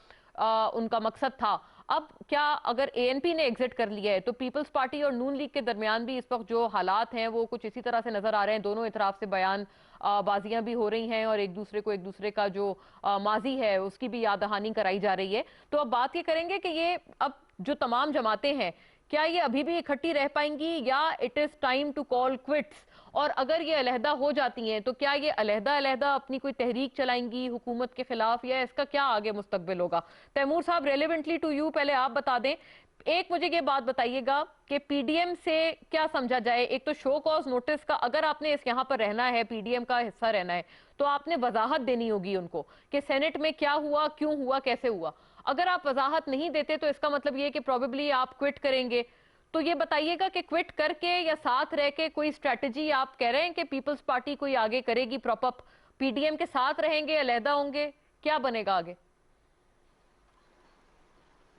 उनका मकसद था, अब क्या अगर ANP ने एग्जिट कर लिया है तो पीपल्स पार्टी और नून लीग के दरमियान भी इस वक्त जो हालात हैं वो कुछ इसी तरह से नजर आ रहे हैं। दोनों इतराफ से बयान बाजियां भी हो रही हैं और एक दूसरे का जो माजी है उसकी भी याद दहानी कराई जा रही है। तो अब बात ये करेंगे कि ये अब जो तमाम जमातें हैं क्या ये अभी भी इकट्ठी रह पाएंगी या it is time to call quits, और अगर ये अलहदा हो जाती हैं तो क्या ये अलहदा अपनी कोई तहरीक चलाएंगी हुकूमत के खिलाफ, या इसका क्या आगे मुस्तकबिल होगा? तैमूर साहब, रेलेवेंटली टू यू पहले आप बता दें, एक मुझे ये बात बताइएगा कि PDM से क्या समझा जाए। एक तो शो कॉज नोटिस का, अगर आपने इस यहाँ पर रहना है, PDM का हिस्सा रहना है, तो आपने वजाहत देनी होगी उनको कि सेनेट में क्या हुआ, क्यों हुआ, कैसे हुआ। अगर आप वजाहत नहीं देते तो इसका मतलब ये कि प्रोबेबली आप क्विट करेंगे। तो ये बताइएगा कि क्विट करके या साथ रह के कोई स्ट्रेटजी आप कह रहे हैं कि पीपल्स पार्टी कोई आगे करेगी, प्रॉपर PDM के साथ रहेंगे, अलहदा होंगे, क्या बनेगा आगे?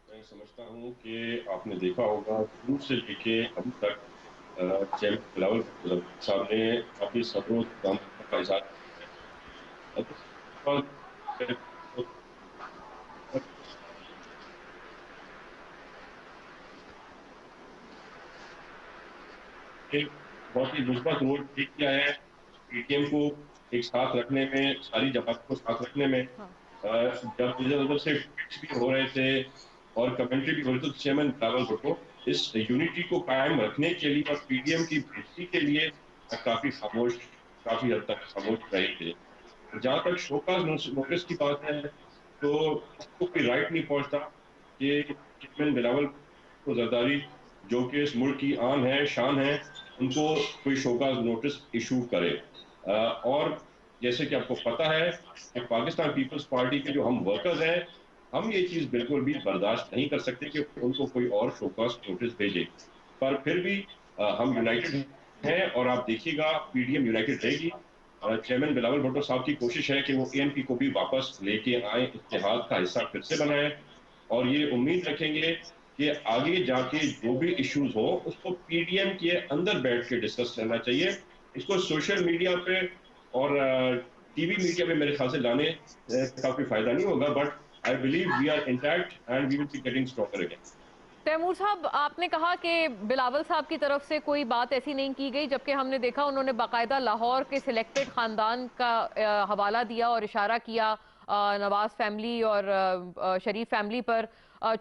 मैं समझता हूँ कि आपने देखा होगा शुरू से लेके अब तक चैम्प बिलावल भुट्टो साहब ने काफी सब्र का इज़हार एक बहुत ही मुस्बत रोल ठीक किया है PDM को एक साथ रखने में, सारी जमात को साथ रखने में। जब इधर उधर से ट्वीट्स भी हो रहे थे और कमेंट्री भी हो रही थी, तो चेयरमैन बिलावल भुट्टो इस यूनिटी को कायम रखने के लिए और PDM की बेइज्जती के लिए काफी खामोश, काफी हद तक खामोश रहे थे। जहाँ तक शोकॉज नोटिस की बात है तो उसको कोई राइट नहीं पहुंचता कि चेयरमैन बिलावल को जरदारी जो कि इस मुल्क की आन है, शान है, उनको कोई शोकॉज नोटिस इशू करे। और जैसे कि आपको पता है कि पाकिस्तान पीपल्स पार्टी के जो हम वर्कर्स हैं, हम ये चीज बिल्कुल भी बर्दाश्त नहीं कर सकते कि उनको कोई और शोकॉज नोटिस भेजे। पर फिर भी हम यूनाइटेड हैं और आप देखिएगा PDM यूनाइटेड रहेगी। चेयरमैन बिलावल भुट्टो साहब की कोशिश है कि वो ANP को भी वापस लेके आए, इत्तेहाद का हिस्सा फिर से बनाए, और ये उम्मीद रखेंगे कि आगे जाके जो भी इश्यूज हो उसको PDM के अंदर बैठ के डिस्कस करना चाहिए। इसको सोशल मीडिया पे और TV मीडिया पे मेरे ख्याल से लाने का कोई फायदा नहीं होगा, but I believe we are intact and we will be getting stronger again. Taimur साहब, आपने कहा कि बिलावल साहब की तरफ से कोई बात ऐसी नहीं की गई, जबकि हमने देखा उन्होंने बाकायदा लाहौर के सिलेक्टेड खानदान का हवाला दिया और इशारा किया नवाज फैमिली और शरीफ फैमिली पर।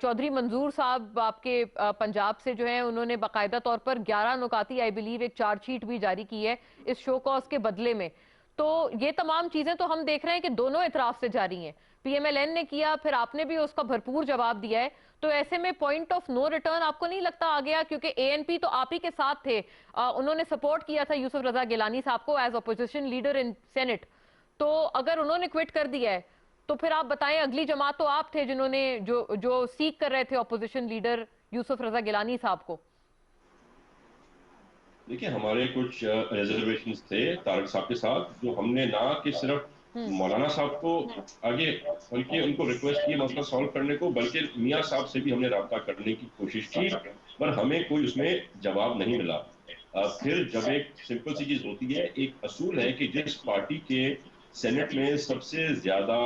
चौधरी मंजूर साहब आपके पंजाब से जो हैं, उन्होंने बाकायदा तौर पर 11 नुकाती आई बिलीव एक चार्जशीट भी जारी की है इस शो कॉज के बदले में। तो ये तमाम चीजें तो हम देख रहे हैं कि दोनों इतराफ से जारी हैं। PMLN ने किया, फिर आपने भी उसका भरपूर जवाब दिया है। तो ऐसे में पॉइंट ऑफ नो रिटर्न आपको नहीं लगता आ गया? क्योंकि ANP तो आप ही के साथ थे, उन्होंने सपोर्ट किया था यूसुफ रजा गिलानी साहब को as opposition leader in Senate. तो अगर उन्होंने क्विट कर दिया है तो फिर आप बताएं, अगली जमात तो आप थे जिन्होंने जो सीख कर रहे थे अपोजिशन लीडर यूसुफ रजा गिलानी साहब को। देखिए, हमारे कुछ रिजर्वेशंस थे तारक साहब के साथ, जो हमने ना कि सिर्फ मौलाना साहब को आगे, बल्कि उनको रिक्वेस्ट की मसला सॉल्व करने को, बल्कि मियाँ साहब से भी हमने राब्ता करने की कोशिश की, पर हमें कोई उसमें जवाब नहीं मिला। फिर जब एक सिंपल सी चीज होती है, एक असूल है कि जिस पार्टी के सेनेट में सबसे ज्यादा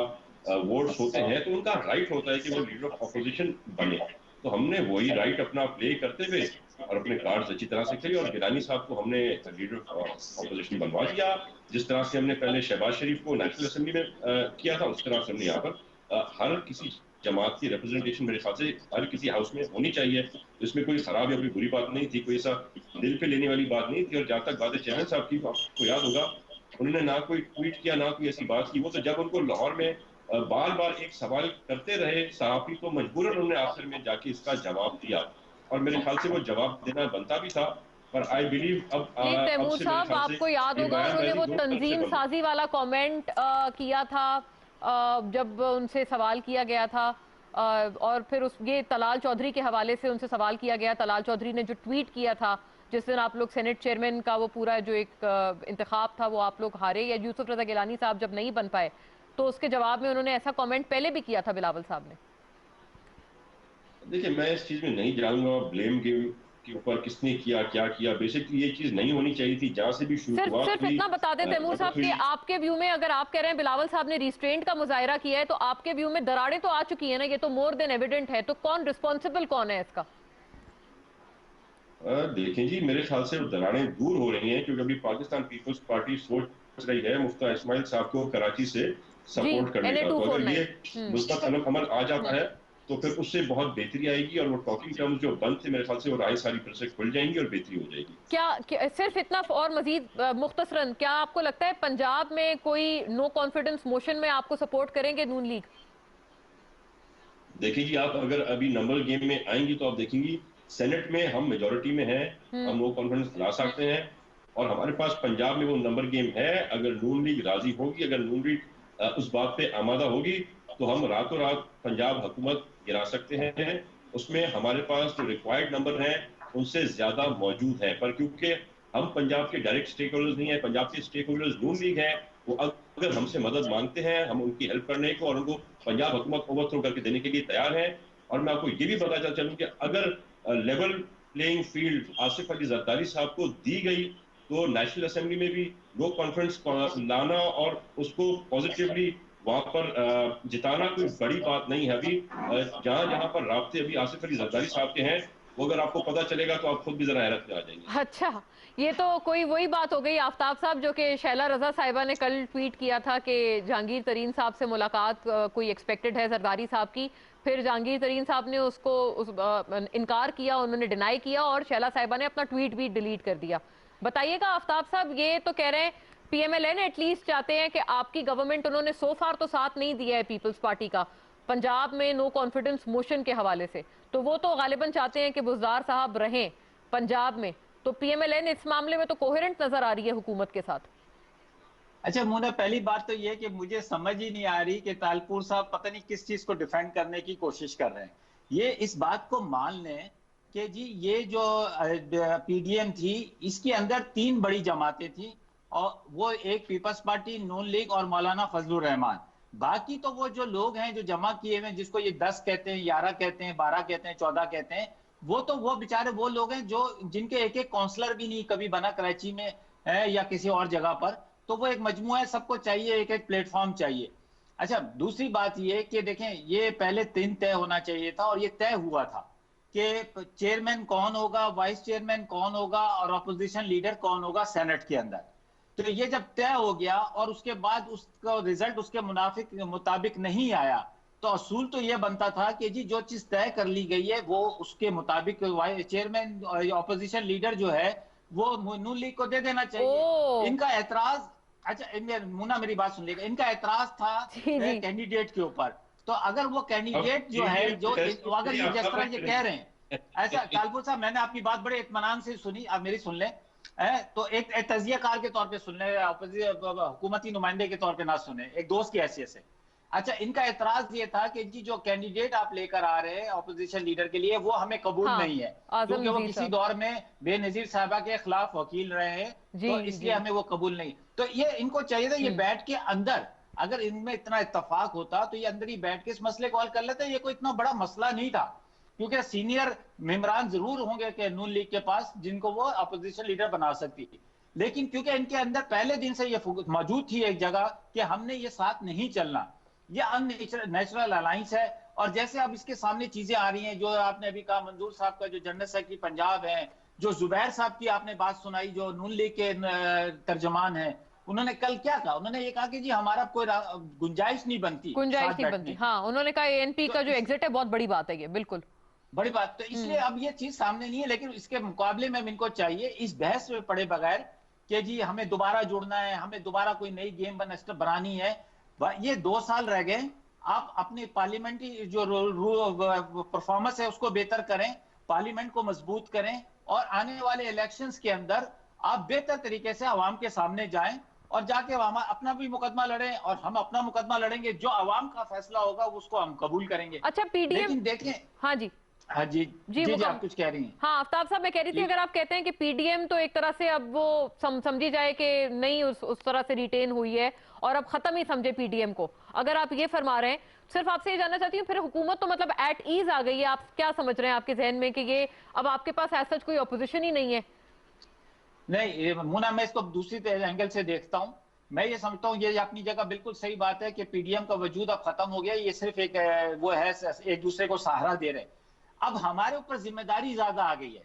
वोट्स होते हैं तो उनका राइट होता है कि वो लीडर ऑफ अपोजिशन बने। तो हमने वही राइट अपना प्ले करते हुए और अपने कार्ड्स अच्छी तरह से खेले, और गिलानी साहब को हमने लीडर ऑफ अपोजिशन बनवा दिया। जिस तरह से हमने पहले शहबाज शरीफ को नेशनल असेंबली में किया था, उस तरह से हमने यहाँ पर हर किसी जमात की रिप्रेजेंटेशन मेरे ख्याल से हर किसी हाउस में होनी चाहिए। इसमें कोई खराब या कोई बुरी बात नहीं थी, कोई ऐसा दिल पे लेने वाली बात नहीं थी। और जहाँ तक बात है चेयरमैन साहब की, आपको याद होगा उन्होंने ना कोई ट्वीट किया, ना कोई ऐसी बात की। वो तो जब उनको लाहौर में बार बार एक सवाल करते रहे सहाफी, तो मजबूरन उन्होंने आखिर में जाके इसका जवाब दिया, और मेरे ख्याल से वो जवाब देना बनता भी था। पर आई बिलीव अब तैमूर से मेरे साहब, ख्याल से आपको याद ये होगा उन्होंने वो बयानबाजी तंजीम साजी वाला कमेंट किया था जब उनसे सवाल किया गया था, और फिर ये तलाल चौधरी के हवाले से उनसे सवाल किया गया। तलाल चौधरी ने जो ट्वीट किया था जिस दिन आप लोग सेनेट चेयरमैन का वो पूरा जो एक इंतखाब था वो आप लोग हारे, या यूसुफ रजा गिलानी साहब जब नहीं बन पाए, तो उसके जवाब में उन्होंने ऐसा कमेंट पहले भी किया था बिलावल साहब ने। देखिए, मैं इस चीज में नहीं जाऊंगा ब्लेम गेम के ऊपर किसने किया क्या किया। बेसिकली ये चीज नहीं होनी चाहिए थी जहां से भी शुरुआत सिर्फ हुई। इतना बता दें तैमूर साहब कि आपके व्यू में, अगर आप कह रहे हैं बिलावल साहब ने रिस्ट्रेंट का मुजाहिरा किया है, तो आपके व्यू में दरारें तो आ चुकी है ना, ये तो मोर देन एविडेंट है, तो कौन रिस्पॉन्सिबल कौन है इसका? देखें जी, मेरे ख्याल से दरारें दूर हो रही हैं क्योंकि अभी पाकिस्तान पीपल्स पार्टी सोच रही है मुफ्ता इस्माइल साहब को कराची से सपोर्ट करने का। तो अगर ये मुस्बत अमल आ जाता है तो फिर उससे बहुत बेहतरी आएगी और वो टॉकिंग टर्म्स जो बंद थे मेरे ख्याल से वो राय सारी फिर से खुल जाएंगी और बेहतरी हो जाएगी। क्या सिर्फ इतना और मजीद मुख्तसरन, क्या आपको लगता है पंजाब में कोई नो कॉन्फिडेंस मोशन में आपको सपोर्ट करेंगे नून लीग? देखिए जी, आप अगर अभी नंबर गेम में आएंगी तो आप देखेंगी सेनेट में हम मेजोरिटी में हैं, हम नो कॉन्फिडेंस ला सकते हैं और हमारे पास पंजाब में वो नंबर गेम है। अगर नून लीग राजी होगी, अगर नून लीग उस बात पे आमादा होगी तो हम रातों रात पंजाब हुकूमत गिरा सकते हैं। उसमें हमारे पास जो रिक्वायर्ड नंबर हैं उनसे ज्यादा मौजूद है, पर क्योंकि हम पंजाब के डायरेक्ट स्टेक होल्डर्स नहीं है, पंजाब के स्टेक होल्डर्स नून लीग है, वो अगर हमसे मदद मांगते हैं हम उनकी हेल्प करने को और उनको पंजाब हुकूमत ओवरथ्रो करके देने के लिए तैयार है। और मैं आपको ये भी बताना चलूं कि अगर level playing field Asif Ali Zardari साहब को दी गई तो नेशनल असेंबली में भी नो कॉन्फ्रेंस लाना और उसको पॉजिटिवली वहां पर जिताना कोई बड़ी बात नहीं है। अभी जहां जहां पर राब्ते अभी आसिफ अली जरदारी साहब के हैं वो अगर आपको पता चलेगा तो आप खुद भी जरा हैरत में आ जाएंगे। अच्छा, ये तो कोई वही बात हो गई आफ्ताब साहब जो कि शैला रजा साहिबा ने कल ट्वीट किया था कि जहांगीर तरीन साहब से मुलाकात कोई एक्सपेक्टेड है जरदारी साहब की। फिर जहांगीर तरीन साहब ने उसको इनकार किया, उन्होंने डिनाई किया और शैला साहिबा ने अपना ट्वीट भी डिलीट कर दिया। बताइएगा आफ्ताब साहब, ये तो कह रहे हैं पीएमएलएन एटलीस्ट चाहते हैं कि आपकी गवर्नमेंट, उन्होंने सो फार तो साथ नहीं दिया है पीपल्स पार्टी का पंजाब में नो कॉन्फिडेंस मोशन के हवाले से, तो वो तो गालिबन चाहते हैं कि बुज़दार साहब रहें पंजाब में, तो पीएमएलएन इस मामले में तो कोहेरेंट नजर आ रही है हुकूमत के साथ। अच्छा मुन्ना, पहली बात तो ये कि मुझे समझ ही नहीं आ रही कि तालपुर साहब पता नहीं किस चीज को डिफेंड करने की कोशिश कर रहे हैं। ये इस बात को मान लें कि जी ये जो पीडीएम थी इसके अंदर 3 बड़ी जमातें थी और वो एक पीपल्स पार्टी, नून लीग और मौलाना फजलुर रहमान। बाकी तो वो जो लोग हैं जो जमा किए हुए हैं, जिसको ये 10 कहते हैं, 11 कहते हैं, 12 कहते हैं, 14 कहते हैं, वो बेचारे वो लोग हैं जो जिनके एक एक काउंसलर भी नहीं कभी बना कराची में है या किसी और जगह पर। तो वो एक मजमुआ है, सबको चाहिए एक एक प्लेटफॉर्म चाहिए। अच्छा, दूसरी बात ये कि देखें ये पहले 3 तय होना चाहिए था और ये तय हुआ था कि चेयरमैन कौन होगा, वाइस चेयरमैन कौन होगा और अपोजिशन लीडर कौन होगा सेनेट के अंदर। तो ये जब तय हो गया और उसके बाद उसका रिजल्ट उसके मुताबिक नहीं आया तो असूल तो ये बनता था कि जी जो चीज तय कर ली गई है वो उसके मुताबिक चेयरमैन ऑपोजिशन लीडर जो है वो नून लीग को दे देना चाहिए। इनका एतराज, अच्छा मुन्ना मेरी बात सुन लीजिएगा, इनका एतराज था कैंडिडेट के ऊपर। तो अगर वो कैंडिडेट जो है जो अगर ये जिस तरह ये कह रहे हैं ऐसा, तालपुर साहब मैंने आपकी बात बड़े इत्मीनान से सुनी, आप मेरी सुन लें तो एक तजियाकार के तौर पे सुन ले, हुकूमती नुमाइंदे के तौर पे ना सुने, एक दोस्त की हैसियत से। अच्छा, इनका एतराज ये था कि जी जो कैंडिडेट आप लेकर आ रहे हैं ऑपोजिशन लीडर के लिए वो हमें कबूल नहीं है क्योंकि वो किसी दौर में बेनजीर साहबा के खिलाफ वकील रहे हैं, तो इसलिए हमें वो कबूल नहीं। तो ये इनको चाहिए था ये बैठ के अंदर, अगर इनमें इतना इत्तेफाक होता तो ये अंदर ही बैठ के इस मसले को हल कर लेते। ये कोई इतना बड़ा मसला नहीं था क्योंकि सीनियर मेंबरान जरूर होंगे कि नून लीग के पास जिनको वो अपोजिशन लीडर बना सकती थी, लेकिन क्योंकि इनके अंदर पहले दिन से ये मौजूद थी एक जगह कि हमने ये साथ नहीं चलना, ये अननेचुरल अलायंस है। और जैसे अब इसके सामने चीजें आ रही हैं जो आपने अभी कहा, मंजूर साहब का जो जनरल सेक्रेटरी पंजाब है, जो जुबैर साहब की आपने बात सुनाई जो नून लीग के तर्जमान है, उन्होंने कल क्या कहा? उन्होंने ये कहा कि जी हमारा कोई गुंजाइश नहीं बनती, हाँ उन्होंने कहा एएनपी का जो एग्जिट है बहुत बड़ी बात है, ये बिल्कुल बड़ी बात। तो इसलिए अब ये चीज सामने नहीं है, लेकिन इसके मुकाबले में इनको चाहिए इस बहस में पड़े बगैर कि जी हमें दोबारा जुड़ना है, हमें दोबारा कोई नई गेम बनानी है। ये 2 साल रह गए, आप अपनी पार्लियामेंट्री जो परफॉर्मेंस है उसको बेहतर करें, पार्लियामेंट को मजबूत करें, اور آنے والے الیکشنز کے اندر آپ بہتر طریقے سے عوام کے سامنے جائیں اور جا کے اپنا بھی مقدمہ لڑیں اور ہم اپنا مقدمہ لڑیں گے. جو عوام کا فیصلہ ہوگا اس کو ہم قبول کریں گے. اچھا پی ڈی ایم، لیکن دیکھیں، ہاں جی ہاں جی آپ کچھ کہہ رہی ہیں. ہاں آفتاب صاحب، میں کہہ رہی تھی اگر آپ کہتے ہیں کہ پی ڈی ایم تو ایک طرح سے اب وہ سمجھی جائے کہ نہیں اس طرح سے ریٹین ہوئی ہے اور اب ختم ہی سمجھے پی ڈی ایم کو، اگر آپ یہ فرما رہے ہیں، صرف آپ سے یہ جاننا چاہتی ہوں پھر حکومت تو مطلب ایٹ ایز آ گئی ہے، آپ کیا سمجھ رہے ہیں آپ کے ذہن میں کہ یہ اب آپ کے پاس ایسا کوئی اپوزیشن ہی نہیں ہے؟ نہیں مونا، میں اس کو دوسری اینگل سے دیکھتا ہوں. میں یہ سمجھتا ہوں یہ اپنی جگہ بالکل صحیح بات ہے کہ پی ڈی ایم کا وجود اب ختم ہو گیا. یہ صرف وہ ہے ایک دوسرے کو سہارا دے رہے. اب ہمارے اوپر ذمہ داری زیادہ آ گئی ہے.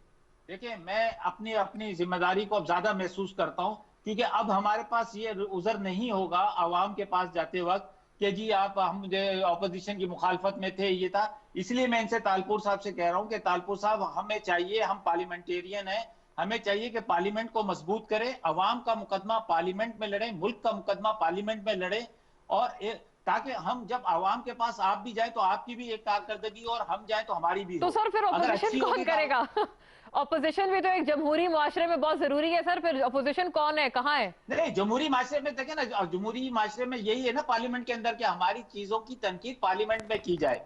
دیکھیں، میں اپنی ذمہ داری کو اب زیادہ محسوس کرتا ہوں کیونکہ اب ہمارے پاس یہ عذر نہیں ہوگا عوام کے پاس جاتے وقت کہ جی ہم اپوزیشن کی مخالفت میں تھے. یہ تھا، اس لیے میں ان سے تالپور صاحب سے کہہ رہا ہوں کہ تالپور صاحب ہمیں چاہیے، ہم پارلیمنٹیرین ہیں، ہمیں چاہیے کہ پارلیمنٹ کو مضبوط کرے، عوام کا مقدمہ پارلیمنٹ میں لڑیں، ملک کا مقدمہ پارلیمنٹ میں لڑیں، اور تاکہ ہم جب عوام کے پاس آپ بھی جائیں تو آپ کی بھی ایک کارکردگی اور ہم جائیں تو ہماری بھی ہو. تو سر پھر اپوزیشن کون کرے گا؟ اپوزیشن بھی تو ایک جمہوری معاشرے میں بہت ضروری ہے سر، پھر اپوزیشن کون ہے، کہاں ہے؟ نہیں، جمہوری معاشرے میں دیکھیں نا، جمہوری معاشرے میں یہی ہے نا پارلیمنٹ کے اندر کہ ہماری چیزوں کی تنقید پارلیمنٹ میں کی جائے.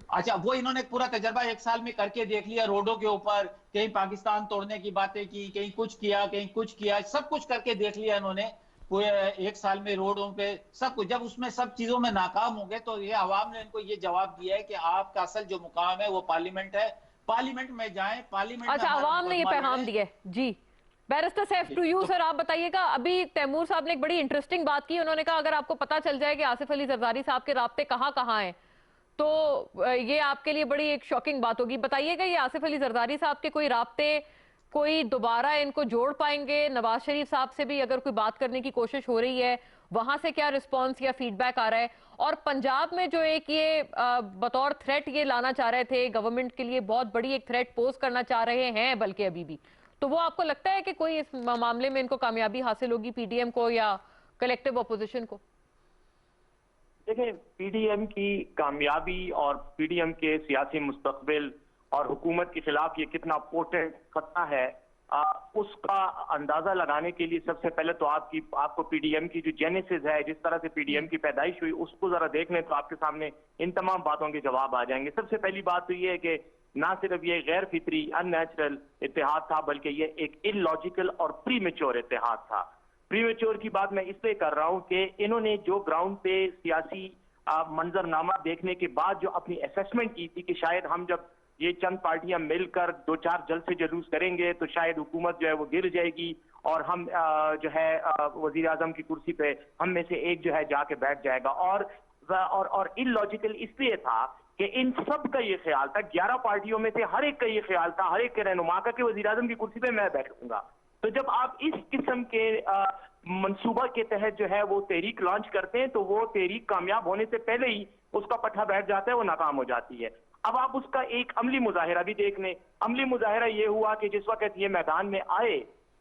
اچھا، وہ انہوں نے پورا تجربہ ایک سال میں کر کے دیکھ لیا، روڈوں کے اوپر کہیں پاکستان توڑنے کی باتیں کی، کہیں کچھ کیا، کہیں کچھ کیا، سب کچھ کر کے دیکھ لیا انہوں نے پورے ایک سال میں روڈوں پہ سب کچھ. جب اس میں سب چیزوں میں ناکام ہو گئے تو یہ عوام نے ان کو یہ جواب دیا ہے کہ آپ کا اصل جو مقام ہے وہ پارلیمنٹ ہے، پارلیمنٹ میں جائیں، پارلیمنٹ میں اچھا، ہمارا عوام نے یہ مقدمہ پیغام لڑیں. دیا ہے. جی barrister Saif to you sir, آپ بتائیے گا. ابھی تیمور صاحب نے ایک بڑی انٹرسٹنگ بات کی، انہوں نے کہا اگر آپ کو پتا چل جائے کہ آصف علی زرداری صاحب کے رابطے کہاں کہاں ہیں تو یہ آپ کے لیے بڑی ایک شاکنگ بات ہوگی. بتائیے گا یہ آصف علی زرداری صاحب کے کوئی رابطے، کوئی دوبارہ ان کو جوڑ پائیں گے؟ نواز شریف صاحب سے بھی اگر کوئی بات کرنے کی کوشش ہو رہی ہے، وہاں سے کیا رسپانس یا فیڈ بیک آ رہا ہے؟ اور پنجاب میں جو ایک یہ بطور تھریٹ یہ لانا چاہ رہے تھے، گورنمنٹ کے لیے بہت بڑی ایک تھریٹ پوز کرنا چاہ رہے ہیں بلکہ ابھی بھی، تو وہ آپ کو لگتا ہے کہ کوئی اس معاملے میں ان کو کامیابی حاصل ہوگی، پی ڈی ایم کو یا کلیکٹیو اپوزیشن کو؟ دیکھیں، پی ڈی ایم کی کامیابی اور پی ڈی ایم کے سیاسی مستقبل اور حکومت کے خلاف یہ کتنا پوٹنٹ خطرہ ہے، اس کا اندازہ لگانے کے لیے سب سے پہلے تو آپ کو پی ڈی ایم کی جو جینیسس ہے، جس طرح سے پی ڈی ایم کی پیدائش ہوئی، اس کو ذرا دیکھ لیں تو آپ کے سامنے ان تمام باتوں کے جواب آ جائیں گے. سب سے پہلی بات تو یہ ہے کہ نہ صرف یہ غیر فطری ان نیچرل اتحاد تھا بلکہ یہ ایک ان لاجیکل اور پری میچور اتحاد تھا. پری میچور کی بات میں اس لیے کر رہا ہوں کہ انہوں نے جو گراؤنڈ پہ سیاسی منظرنامہ دیکھنے کے بعد جو اپنی اسیسمنٹ کی تھی کہ شاید ہم جب یہ چند پارٹیاں مل کر دو چار جلسے جلوس کریں گے تو شاید حکومت جو ہے وہ گر جائے گی اور ہم جو ہے وزیر اعظم کی کرسی پہ ہم میں سے ایک جو ہے جا کے بیٹھ جائے گا. اور ان لاجیکل اس لیے تھا کہ ان سب کا یہ خیال تھا، 11 پارٹیوں میں سے ہر ایک کا یہ خیال تھا، ہر ایک کے رہنما کا، کہ وزیر اعظم کی کرسی پہ میں بیٹھوں گا. تو جب آپ اس قسم کے منصوبہ کے تحت جو ہے وہ تحریک لانچ کرتے ہیں تو وہ تحریک کامیاب ہونے سے پہلے ہی اس کا پٹھا بیٹھ جاتا ہے، وہ ناکام ہو جاتی ہے. اب آپ اس کا ایک عملی مظاہرہ بھی دیکھ لیں. عملی مظاہرہ یہ ہوا کہ جس وقت یہ میدان میں آئے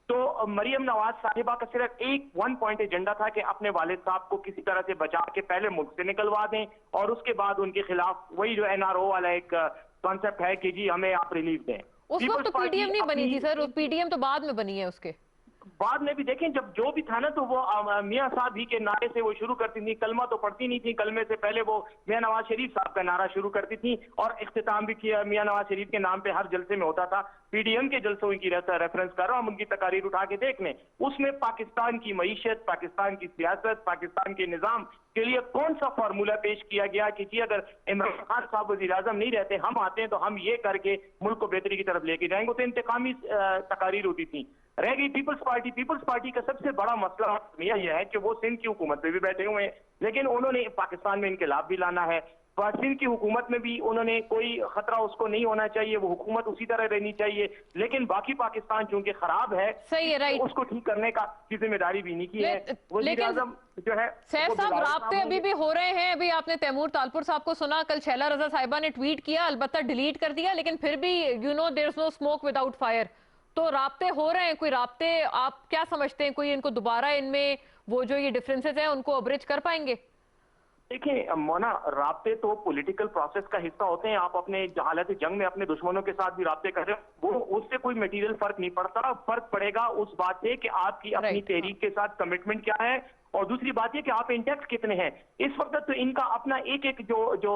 تو مریم نواز صاحبہ کا صرف ون پوائنٹ ایجنڈا تھا کہ اپنے والد صاحب کو کسی طرح سے بچا کے پہلے ملک سے نکلوا دیں اور اس کے بعد ان کے خلاف وہی جو این آر او والا ایک کانسیپٹ ہے کہ جی ہمیں آپ ریلیف دیں. اس وقت تو پی ڈی ایم نہیں بنی تھی سر، پی ڈی ایم تو بعد میں بنی ہے. اس کے بعد میں بھی دیکھیں جب جو بھی تھا نا تو وہ میاں صاحب ہی کے نعرے سے وہ شروع کرتی تھی. کلمہ تو پڑھتی نہیں تھی، کلمے سے پہلے وہ میاں نواز شریف صاحب کا نعرہ شروع کرتی تھی اور اختتام بھی کیا میاں نواز شریف کے نام پہ ہر جلسے میں ہوتا تھا. پی ڈی ایم کے جلسوں کی ریفرنس کر رہا ہوں، ہم ان کی تقاریر اٹھا کے دیکھ لیں. اس میں پاکستان کی معیشت، پاکستان کی سیاست، پاکستان کے نظام کے لیے کون سا فارمولہ پیش کیا گیا کہ جی اگر عمران خان صاحب وزیر اعظم نہیں رہتے، ہم آتے ہیں تو ہم یہ کر کے ملک کو بہتری کی طرف لے کے جائیں گے. تو انتقامی تقاریر ہوتی تھی. رہ گئی پیپلز پارٹی کا سب سے بڑا مسئلہ یہ ہے کہ وہ سندھ کی حکومت پہ بھی بیٹھے ہوئے ہیں لیکن انہوں نے پاکستان میں انقلاب بھی لانا ہے. سندھ کی حکومت میں بھی انہوں نے کوئی خطرہ اس کو نہیں ہونا چاہیے، وہ حکومت اسی طرح رہنی چاہیے، لیکن باقی پاکستان چونکہ خراب ہے اس کو ٹھیک کرنے کی ذمہ داری بھی نہیں کی ہے. وزیر اعظم جو ہے سیف صاحب رابطے ابھی بھی ہو رہے ہیں. ابھی آپ نے تیمور تالپور صاحب کو سنا، کل شیلا رضا صاحبہ نے ٹویٹ کیا، البتہ ڈیلیٹ کر دیا، لیکن پھر بھی there is no smoke without fire. تو رابطے ہو رہے ہیں. کوئی رابطے آپ کیا سمجھتے ہیں کوئی ان کو دوبارہ ان میں وہ جو یہ ڈیفرنسز ہیں ان کو ابرج کر پائیں گے؟ देखिए मोना, राब्ते तो पॉलिटिकल प्रोसेस का हिस्सा होते हैं। आप अपने हालत जंग में अपने दुश्मनों के साथ भी राब्ते कर रहे हो, वो उससे कोई मटेरियल फर्क नहीं पड़ता। फर्क पड़ेगा उस बात से कि आपकी अपनी तहरीक के साथ कमिटमेंट क्या है, और दूसरी बात ये कि आप इंटेक्ट कितने हैं। इस वक्त तो इनका अपना एक एक जो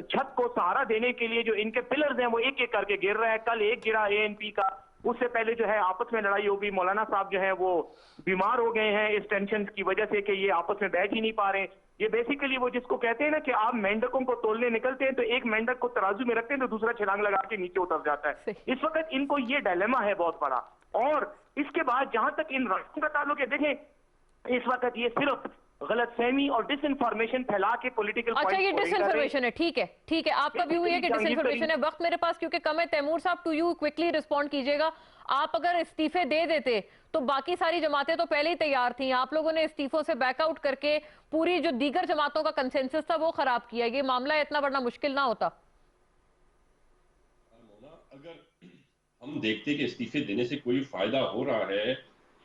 छत को सहारा देने के लिए जो इनके पिलर्स हैं वो एक एक करके गिर रहा है। कल एक गिरा एएनपी का, उससे पहले जो है आपस में लड़ाई हो गई। मौलाना साहब जो है वो बीमार हो गए हैं इस टेंशन की वजह से कि ये आपस में बैठ ही नहीं पा रहे। ये बेसिकली वो जिसको कहते हैं ना कि आप मेंढकों को तोलने निकलते हैं तो एक मेंढक को तराजू में रखते हैं तो दूसरा छलांग लगा के नीचे उतर जाता है। इस वक्त इनको ये डायलेमा है बहुत बड़ा। और इसके बाद जहां तक इन राष्ट्रों का ताल्लुक है, देखें इस वक्त ये सिर्फ गलतफहमी और डिसइंफॉर्मेशन फैला के पॉलिटिकल। अच्छा, ये डिसइंफॉर्मेशन है, ठीक है, ठीक है, आपका व्यू है कि डिसइंफॉर्मेशन है। वक्त मेरे पास क्योंकि कम है, तैमूर साहब टू यू क्विकली रिस्पॉन्ड कीजिएगा। आप अगर इस्तीफे दे देते तो बाकी सारी जमातें तो पहले ही तैयार थी, आप लोगों ने इस्तीफों से बैकआउट करके पूरी जो दीगर जमातों का कंसेंसस था वो खराब किया। ये मामला इतना बड़ा मुश्किल ना होता। अगर हम देखते कि इस्तीफे देने से कोई फायदा हो रहा है,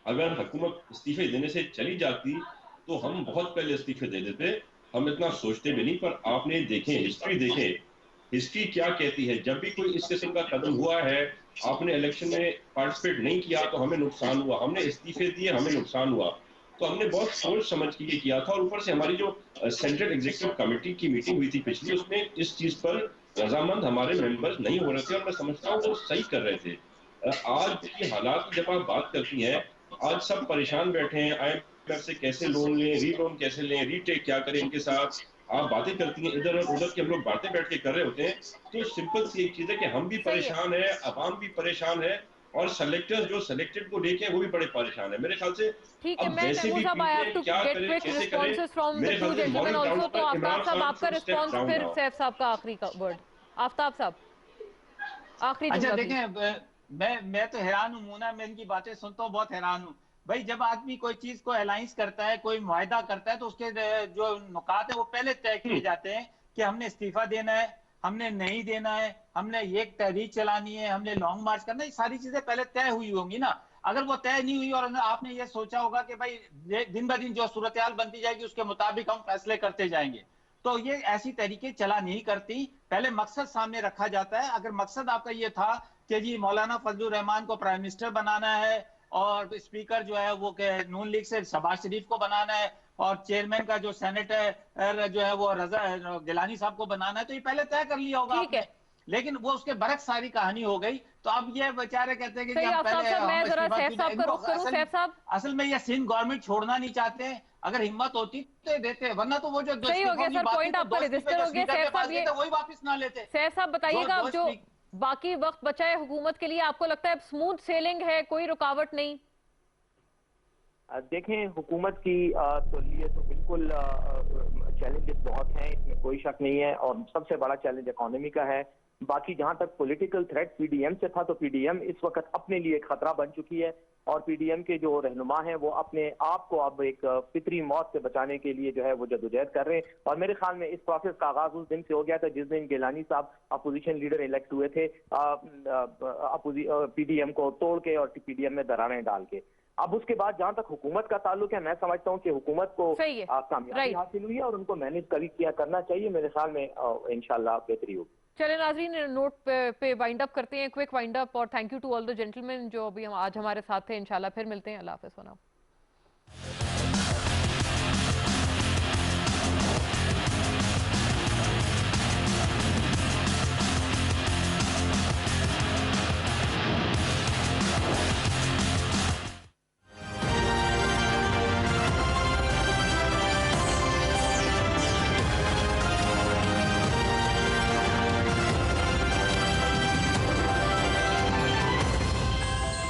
अगर हुकूमत इस्तीफे देने से चली जाती तो हम बहुत पहले इस्तीफे दे देते। हम इतना सोचते भी नहीं। पर आपने देखें, हिस्ट्री देखें, हिस्ट्री क्या कहती है। जब भी कोई इस किस्म का कदम हुआ है, आपने इलेक्शन में पार्टिसिपेट नहीं किया तो हमें नुकसान हुआ, हमने इस्तीफे दिए हमें नुकसान हुआ। तो हमने बहुत सोच समझ के ये किया था। और ऊपर से हमारी जो सेंट्रल एग्जीक्यूटिव कमेटी की मीटिंग हुई थी पिछली, उसमें इस चीज पर रजामंद हमारे मेंबर्स नहीं हो रहे थे, और मैं समझता हूँ वो सही कर रहे थे। आज की हालात की जब आप बात करती हैं, आज सब परेशान बैठे हैं, IMF से कैसे लोन लें, रीलोन कैसे लें, रीटेक क्या करें, इनके साथ आप बातें करती हैं इधर और उधर की, हम लोग बातें बैठ के कर रहे होते हैं। तो सिंपल सी एक चीज है कि हम भी परेशान है, अवाम भी परेशान है, और सेलेक्टर्स जो सेलेक्टेड को लेके वो भी बड़े परेशाान है। मेरे ख्याल से ठीक है, अब मैं वैसे भी साहब आई हैव टू क्या गेट करें, क्विक कैसे करें, रिस्पांसेस फ्रॉम द मेरे टू ख्याल से जेंटलमैन मॉरल आल्सो। ग्राउंड तो पर आफ्ताब इमरान साहब खान आपका शुड स्टेप रिस्पांस, डाउन फिर नाउ। सैफ साहब का आखिरी वर्ड। आफ्ताब साहब आखिरी अच्छा जुमला। देखें, मैं तो हैरान हूँ मोना, मैं इनकी बातें सुनता हूँ, बहुत हैरान हूँ भाई। जब आदमी कोई चीज को अलायंस करता है, कोई मुआहदा करता है, तो उसके जो नुकात है वो पहले तय किए जाते हैं कि हमने इस्तीफा देना है, हमने नहीं देना है, हमने ये तहरीक चलानी है, हमने लॉन्ग मार्च करना है। ये सारी चीजें पहले तय हुई होंगी ना। अगर वो तय नहीं हुई और आपने ये सोचा होगा कि भाई दिन ब दिन जो सूरत हाल बनती जाएगी उसके मुताबिक हम फैसले करते जाएंगे, तो ये ऐसी तरीके चला नहीं करती। पहले मकसद सामने रखा जाता है। अगर मकसद आपका ये था कि जी मौलाना फजलुर रहमान को प्राइम मिनिस्टर बनाना है, और स्पीकर जो है वो नून लीग से शहबाज शरीफ को बनाना है, और चेयरमैन का जो सेनेट है जो है वो रजा गिलानी साहब को बनाना है, तो ये पहले तय कर लिया होगा ठीक आपने। है, लेकिन वो उसके बरक्स सारी कहानी हो गई। तो अब ये बेचारे कहते हैं कि जी सही। हम आफ्ताब पहले साहब, मैं हम जरा इस्तीफा सैफ क्यों साहब दें। का इनको रुख करूं। सैफ साहब, असल में ये सिंध गवर्नमेंट छोड़ना नहीं चाहते। अगर हिम्मत होती तो ये देते, वरना तो वो जो सही हो गया इस्तीफों की सर, बात थी पॉइंट तो आपका दो इस्तीफे रजिस्टर जो हो गया। स्पीकर के सैफ पास साहब गए ये, थे वही वापस ना लेते। सैफ साहब बताइएगा, अब जो दो बाकी वक्त बचा है हुकूमत के लिए, आपको लगता है स्मूथ सेलिंग है, कोई रुकावट नहीं? देखें, हुकूमत की तो लिए तो बिल्कुल चैलेंजेस बहुत हैं, इसमें कोई शक नहीं है। और सबसे बड़ा चैलेंज इकोनॉमी का है। बाकी जहां तक पॉलिटिकल थ्रेट पीडीएम से था, तो पीडीएम इस वक्त अपने लिए एक खतरा बन चुकी है। और पीडीएम के जो रहनुमा हैं वो अपने आप को अब एक फितरी मौत से बचाने के लिए जो है वो जदोजहद कर रहे हैं। और मेरे ख्याल में इस प्रोसेस का आगाज उस दिन से हो गया था जिस दिन गिलानी साहब अपोजिशन लीडर इलेक्ट हुए थे, पीडीएम को तोड़ के और पीडीएम में दरारें डाल के। अब उसके बाद जहां तक हुकूमत का ताल्लुक है, मैं समझता हूं कि हुकूमत को कामयाबी हासिल हुई है और उनको मैनेज किया करना चाहिए। मेरे ख्याल में इंशाल्लाह बेहतरी होगी। चले नाज़रीन, नोट पे वाइंड अप करते हैं, क्विक वाइंड अप। और thank you to all the gentleman जो अभी आज हमारे साथ थे। इंशाल्लाह फिर मिलते हैं। अल्लाह हाफ़िज़।